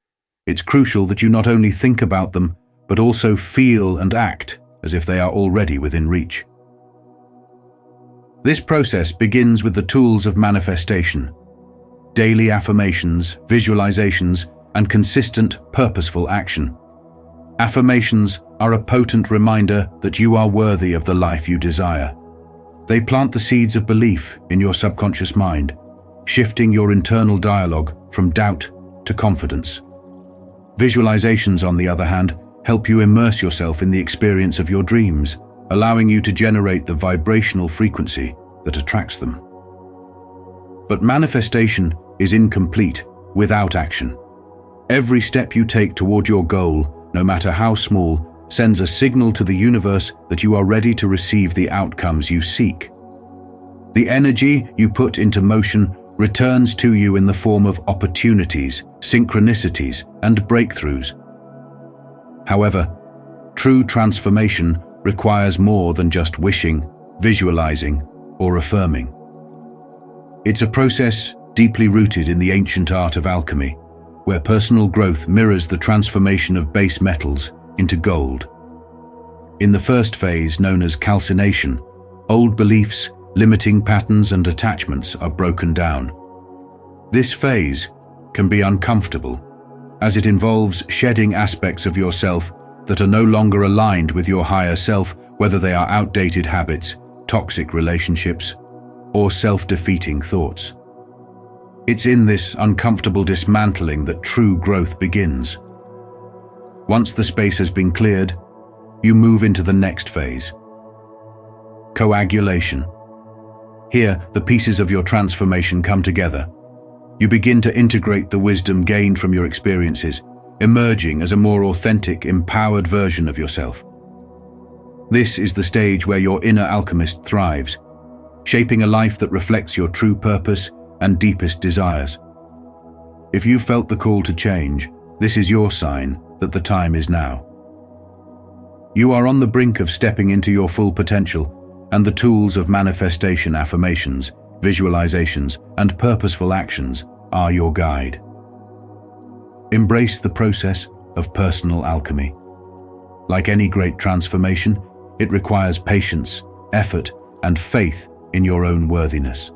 it's crucial that you not only think about them, but also feel and act as if they are already within reach. This process begins with the tools of manifestation: daily affirmations, visualizations, and consistent, purposeful action. Affirmations are a potent reminder that you are worthy of the life you desire. They plant the seeds of belief in your subconscious mind, shifting your internal dialogue from doubt to confidence. Visualizations, on the other hand, help you immerse yourself in the experience of your dreams, allowing you to generate the vibrational frequency that attracts them. But manifestation is incomplete without action. Every step you take toward your goal, no matter how small, sends a signal to the universe that you are ready to receive the outcomes you seek. The energy you put into motion returns to you in the form of opportunities, synchronicities, and breakthroughs. However, true transformation requires more than just wishing, visualizing, or affirming. It's a process deeply rooted in the ancient art of alchemy, where personal growth mirrors the transformation of base metals into gold. In the first phase, known as calcination, old beliefs, limiting patterns, and attachments are broken down. This phase can be uncomfortable, as it involves shedding aspects of yourself that are no longer aligned with your higher self, whether they are outdated habits, toxic relationships, or self-defeating thoughts. It's in this uncomfortable dismantling that true growth begins. Once the space has been cleared, you move into the next phase. Coagulation. Here, the pieces of your transformation come together. You begin to integrate the wisdom gained from your experiences, emerging as a more authentic, empowered version of yourself. This is the stage where your inner alchemist thrives, shaping a life that reflects your true purpose and deepest desires. If you've felt the call to change, this is your sign that the time is now. You are on the brink of stepping into your full potential, and the tools of manifestation, affirmations, visualizations, and purposeful actions are your guide. Embrace the process of personal alchemy. Like any great transformation, it requires patience, effort, and faith in your own worthiness.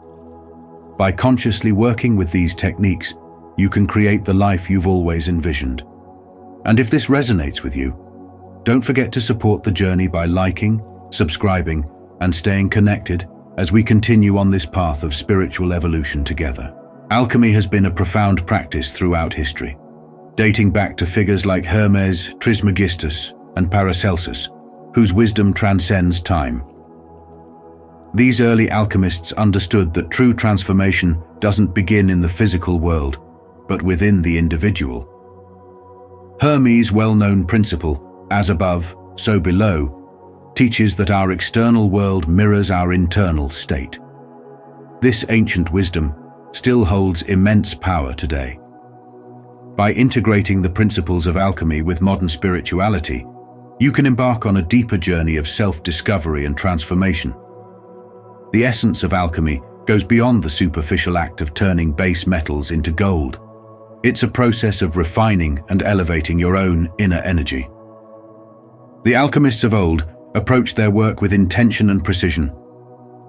By consciously working with these techniques, you can create the life you've always envisioned. And if this resonates with you, don't forget to support the journey by liking, subscribing, and staying connected as we continue on this path of spiritual evolution together. Alchemy has been a profound practice throughout history, dating back to figures like Hermes, Trismegistus, and Paracelsus, whose wisdom transcends time. These early alchemists understood that true transformation doesn't begin in the physical world, but within the individual. Hermes' well-known principle, as above, so below, teaches that our external world mirrors our internal state. This ancient wisdom still holds immense power today. By integrating the principles of alchemy with modern spirituality, you can embark on a deeper journey of self-discovery and transformation. The essence of alchemy goes beyond the superficial act of turning base metals into gold. It's a process of refining and elevating your own inner energy. The alchemists of old approached their work with intention and precision,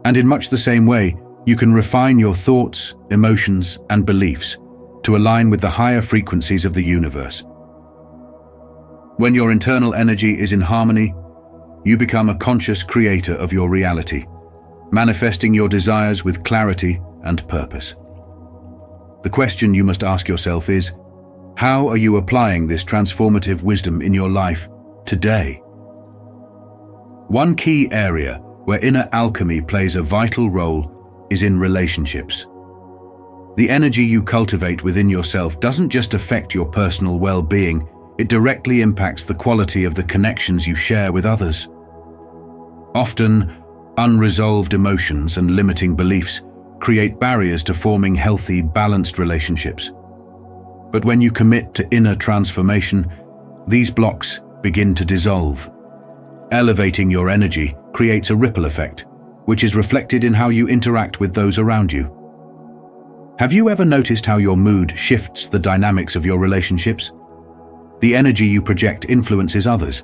and in much the same way, you can refine your thoughts, emotions, and beliefs to align with the higher frequencies of the universe. When your internal energy is in harmony, you become a conscious creator of your reality, manifesting your desires with clarity and purpose. The question you must ask yourself is, how are you applying this transformative wisdom in your life today? One key area where inner alchemy plays a vital role is in relationships. The energy you cultivate within yourself doesn't just affect your personal well-being, it directly impacts the quality of the connections you share with others. Often, unresolved emotions and limiting beliefs create barriers to forming healthy, balanced relationships. But when you commit to inner transformation, these blocks begin to dissolve. Elevating your energy creates a ripple effect, which is reflected in how you interact with those around you. Have you ever noticed how your mood shifts the dynamics of your relationships? The energy you project influences others,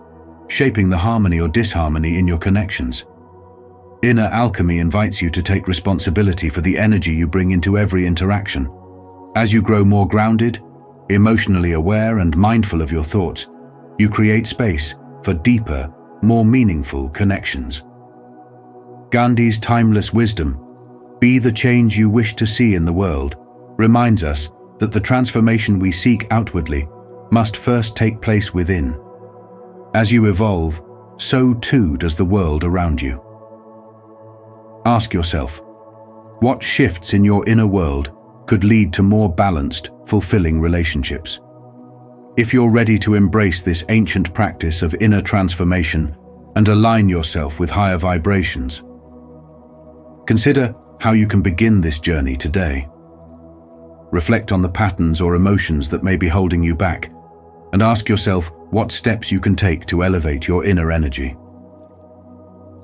shaping the harmony or disharmony in your connections. Inner alchemy invites you to take responsibility for the energy you bring into every interaction. As you grow more grounded, emotionally aware, and mindful of your thoughts, you create space for deeper, more meaningful connections. Gandhi's timeless wisdom, "Be the change you wish to see in the world," reminds us that the transformation we seek outwardly must first take place within. As you evolve, so too does the world around you. Ask yourself, what shifts in your inner world could lead to more balanced, fulfilling relationships? If you're ready to embrace this ancient practice of inner transformation and align yourself with higher vibrations, consider how you can begin this journey today. Reflect on the patterns or emotions that may be holding you back, and ask yourself what steps you can take to elevate your inner energy.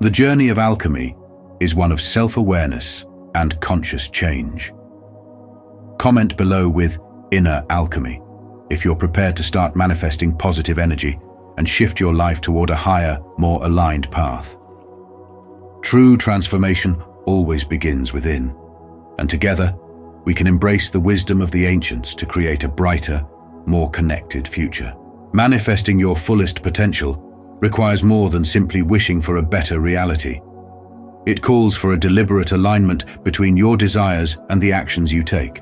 The journey of alchemy is one of self-awareness and conscious change. Comment below with "inner alchemy" if you're prepared to start manifesting positive energy and shift your life toward a higher, more aligned path. True transformation always begins within, and together we can embrace the wisdom of the ancients to create a brighter, more connected future. Manifesting your fullest potential requires more than simply wishing for a better reality. It calls for a deliberate alignment between your desires and the actions you take.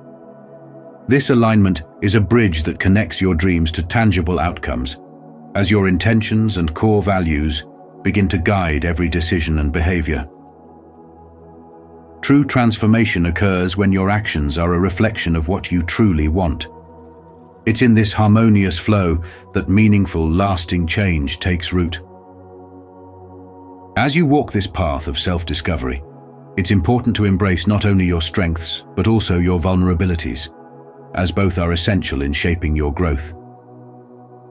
This alignment is a bridge that connects your dreams to tangible outcomes, as your intentions and core values begin to guide every decision and behavior. True transformation occurs when your actions are a reflection of what you truly want. It's in this harmonious flow that meaningful, lasting change takes root. As you walk this path of self-discovery, it's important to embrace not only your strengths, but also your vulnerabilities, as both are essential in shaping your growth.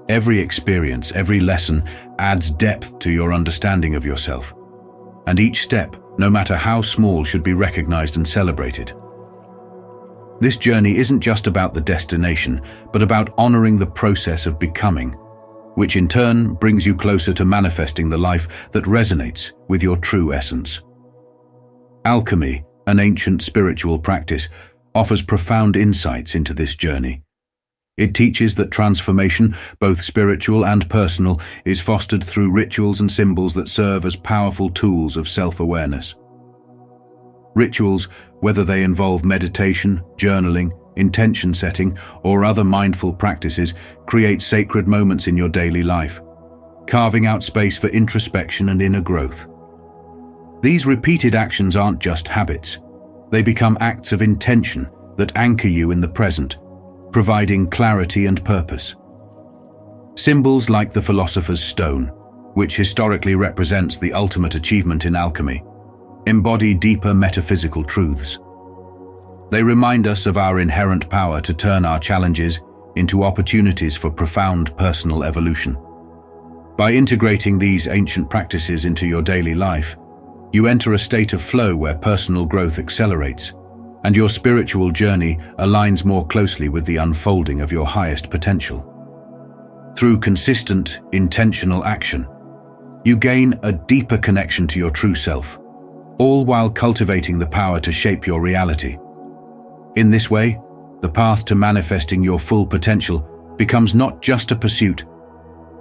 Every experience, every lesson adds depth to your understanding of yourself, and each step, no matter how small, should be recognized and celebrated. This journey isn't just about the destination, but about honoring the process of becoming, which in turn brings you closer to manifesting the life that resonates with your true essence. Alchemy, an ancient spiritual practice, offers profound insights into this journey. It teaches that transformation, both spiritual and personal, is fostered through rituals and symbols that serve as powerful tools of self-awareness. Rituals, whether they involve meditation, journaling, intention setting, or other mindful practices, create sacred moments in your daily life, carving out space for introspection and inner growth. These repeated actions aren't just habits. They become acts of intention that anchor you in the present, providing clarity and purpose. Symbols like the philosopher's stone, which historically represents the ultimate achievement in alchemy, embody deeper metaphysical truths. They remind us of our inherent power to turn our challenges into opportunities for profound personal evolution. By integrating these ancient practices into your daily life, you enter a state of flow where personal growth accelerates, and your spiritual journey aligns more closely with the unfolding of your highest potential. Through consistent, intentional action, you gain a deeper connection to your true self, all while cultivating the power to shape your reality. In this way, the path to manifesting your full potential becomes not just a pursuit,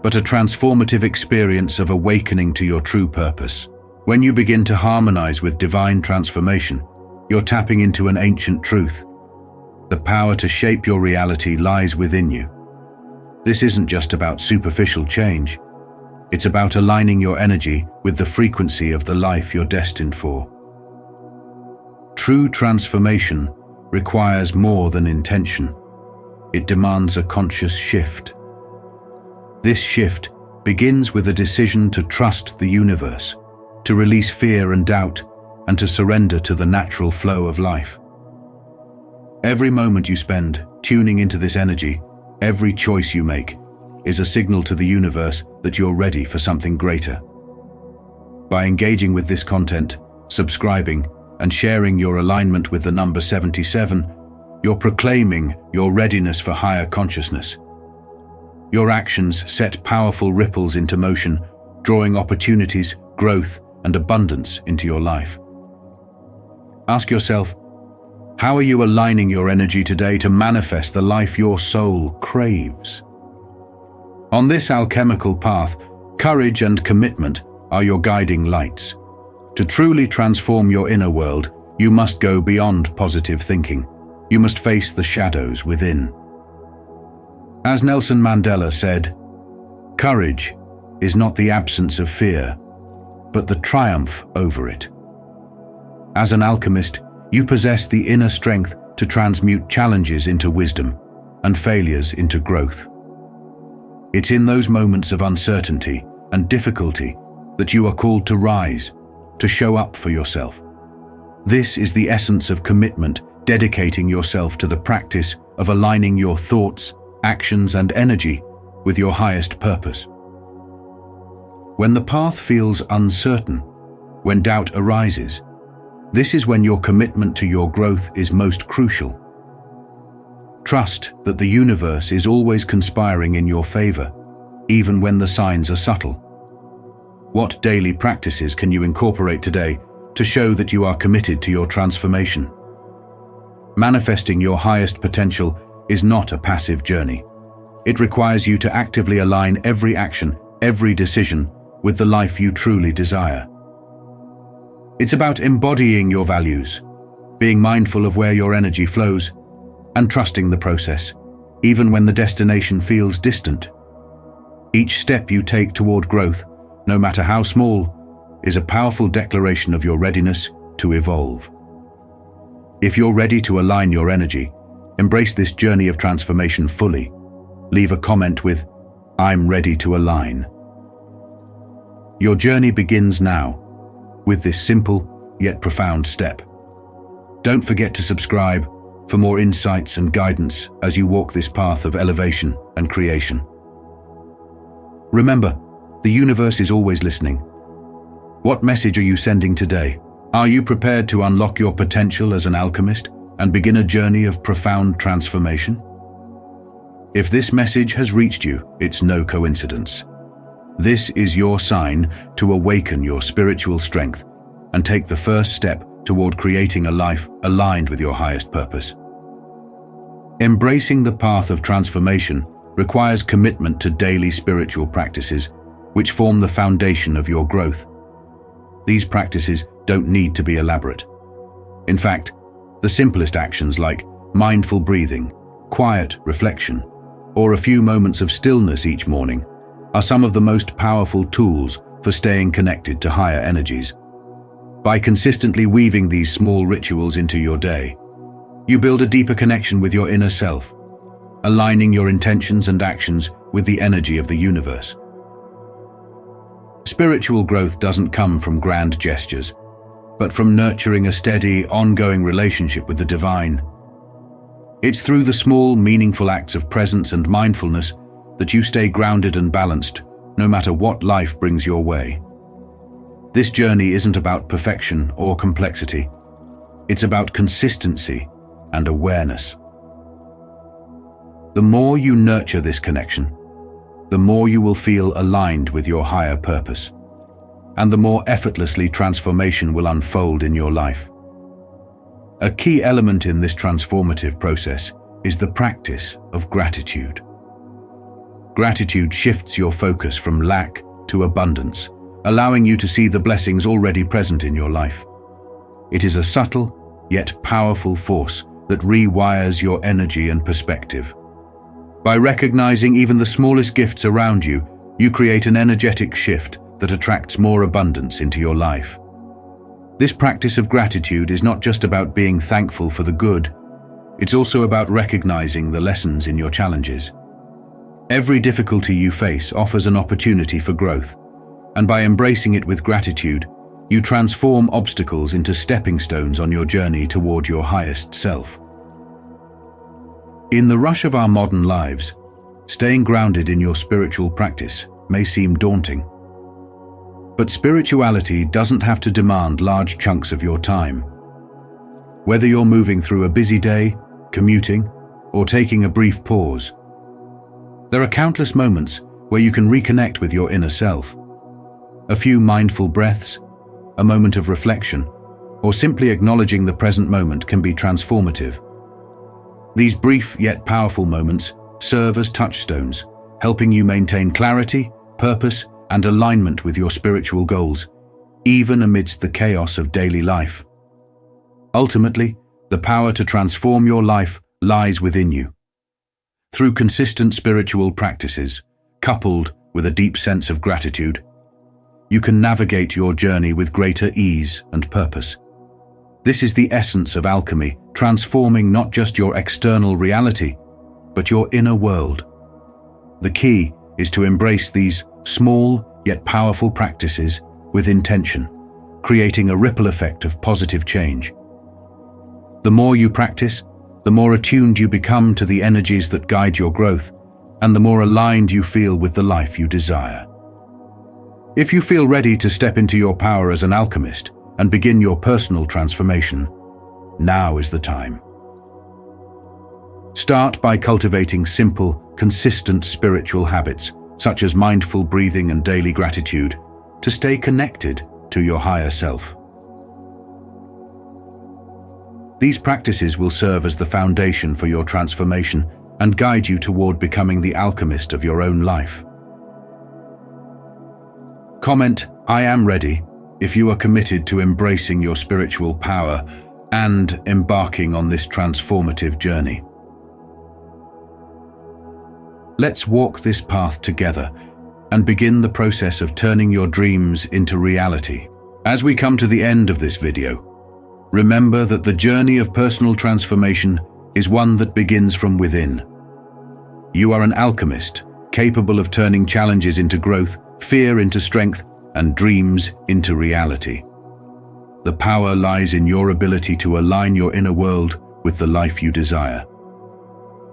but a transformative experience of awakening to your true purpose. When you begin to harmonize with divine transformation, you're tapping into an ancient truth. The power to shape your reality lies within you. This isn't just about superficial change. It's about aligning your energy with the frequency of the life you're destined for. True transformation requires more than intention. It demands a conscious shift. This shift begins with a decision to trust the universe, to release fear and doubt, and to surrender to the natural flow of life. Every moment you spend tuning into this energy, every choice you make, is a signal to the universe that you're ready for something greater. By engaging with this content, subscribing, and sharing your alignment with the number 77, you're proclaiming your readiness for higher consciousness. Your actions set powerful ripples into motion, drawing opportunities, growth, and abundance into your life. Ask yourself, how are you aligning your energy today to manifest the life your soul craves? On this alchemical path, courage and commitment are your guiding lights. To truly transform your inner world, you must go beyond positive thinking. You must face the shadows within. As Nelson Mandela said, "Courage is not the absence of fear, but the triumph over it." As an alchemist, you possess the inner strength to transmute challenges into wisdom and failures into growth. It's in those moments of uncertainty and difficulty that you are called to rise, to show up for yourself. This is the essence of commitment, dedicating yourself to the practice of aligning your thoughts, actions, and energy with your highest purpose. When the path feels uncertain, when doubt arises, this is when your commitment to your growth is most crucial. Trust that the universe is always conspiring in your favor, even when the signs are subtle. What daily practices can you incorporate today to show that you are committed to your transformation? Manifesting your highest potential is not a passive journey. It requires you to actively align every action, every decision, with the life you truly desire. It's about embodying your values, being mindful of where your energy flows, and trusting the process, even when the destination feels distant. Each step you take toward growth, no matter how small, is a powerful declaration of your readiness to evolve. If you're ready to align your energy, embrace this journey of transformation fully. Leave a comment with, "I'm ready to align." Your journey begins now, with this simple yet profound step. Don't forget to subscribe for more insights and guidance as you walk this path of elevation and creation. Remember, the universe is always listening. What message are you sending today? Are you prepared to unlock your potential as an alchemist and begin a journey of profound transformation? If this message has reached you, it's no coincidence. This is your sign to awaken your spiritual strength and take the first step toward creating a life aligned with your highest purpose. Embracing the path of transformation requires commitment to daily spiritual practices, which form the foundation of your growth. These practices don't need to be elaborate. In fact, the simplest actions like mindful breathing, quiet reflection, or a few moments of stillness each morning are some of the most powerful tools for staying connected to higher energies. By consistently weaving these small rituals into your day, you build a deeper connection with your inner self, aligning your intentions and actions with the energy of the universe. Spiritual growth doesn't come from grand gestures, but from nurturing a steady, ongoing relationship with the divine. It's through the small, meaningful acts of presence and mindfulness that you stay grounded and balanced, no matter what life brings your way. This journey isn't about perfection or complexity. It's about consistency and awareness. The more you nurture this connection, the more you will feel aligned with your higher purpose, and the more effortlessly transformation will unfold in your life. A key element in this transformative process is the practice of gratitude. Gratitude shifts your focus from lack to abundance, allowing you to see the blessings already present in your life. It is a subtle, yet powerful force that rewires your energy and perspective. By recognizing even the smallest gifts around you, you create an energetic shift that attracts more abundance into your life. This practice of gratitude is not just about being thankful for the good, it's also about recognizing the lessons in your challenges. Every difficulty you face offers an opportunity for growth, and by embracing it with gratitude, you transform obstacles into stepping stones on your journey toward your highest self. In the rush of our modern lives, staying grounded in your spiritual practice may seem daunting. But spirituality doesn't have to demand large chunks of your time. Whether you're moving through a busy day, commuting, or taking a brief pause, there are countless moments where you can reconnect with your inner self. A few mindful breaths, a moment of reflection, or simply acknowledging the present moment can be transformative. These brief yet powerful moments serve as touchstones, helping you maintain clarity, purpose, and alignment with your spiritual goals, even amidst the chaos of daily life. Ultimately, the power to transform your life lies within you. Through consistent spiritual practices, coupled with a deep sense of gratitude, you can navigate your journey with greater ease and purpose. This is the essence of alchemy, transforming not just your external reality, but your inner world. The key is to embrace these small yet powerful practices with intention, creating a ripple effect of positive change. The more you practice, the more attuned you become to the energies that guide your growth, and the more aligned you feel with the life you desire. If you feel ready to step into your power as an alchemist and begin your personal transformation, now is the time. Start by cultivating simple, consistent spiritual habits, such as mindful breathing and daily gratitude, to stay connected to your higher self. These practices will serve as the foundation for your transformation and guide you toward becoming the alchemist of your own life. Comment, "I am ready," if you are committed to embracing your spiritual power and embarking on this transformative journey. Let's walk this path together and begin the process of turning your dreams into reality. As we come to the end of this video, remember that the journey of personal transformation is one that begins from within. You are an alchemist, capable of turning challenges into growth, fear into strength, and dreams into reality. The power lies in your ability to align your inner world with the life you desire.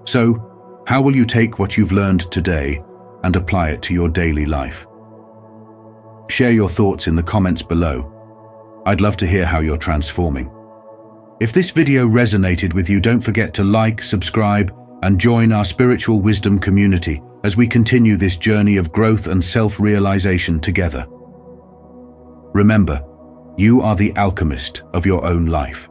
So, how will you take what you've learned today and apply it to your daily life? Share your thoughts in the comments below. I'd love to hear how you're transforming. If this video resonated with you, don't forget to like, subscribe, and join our spiritual wisdom community as we continue this journey of growth and self-realization together. Remember, you are the alchemist of your own life.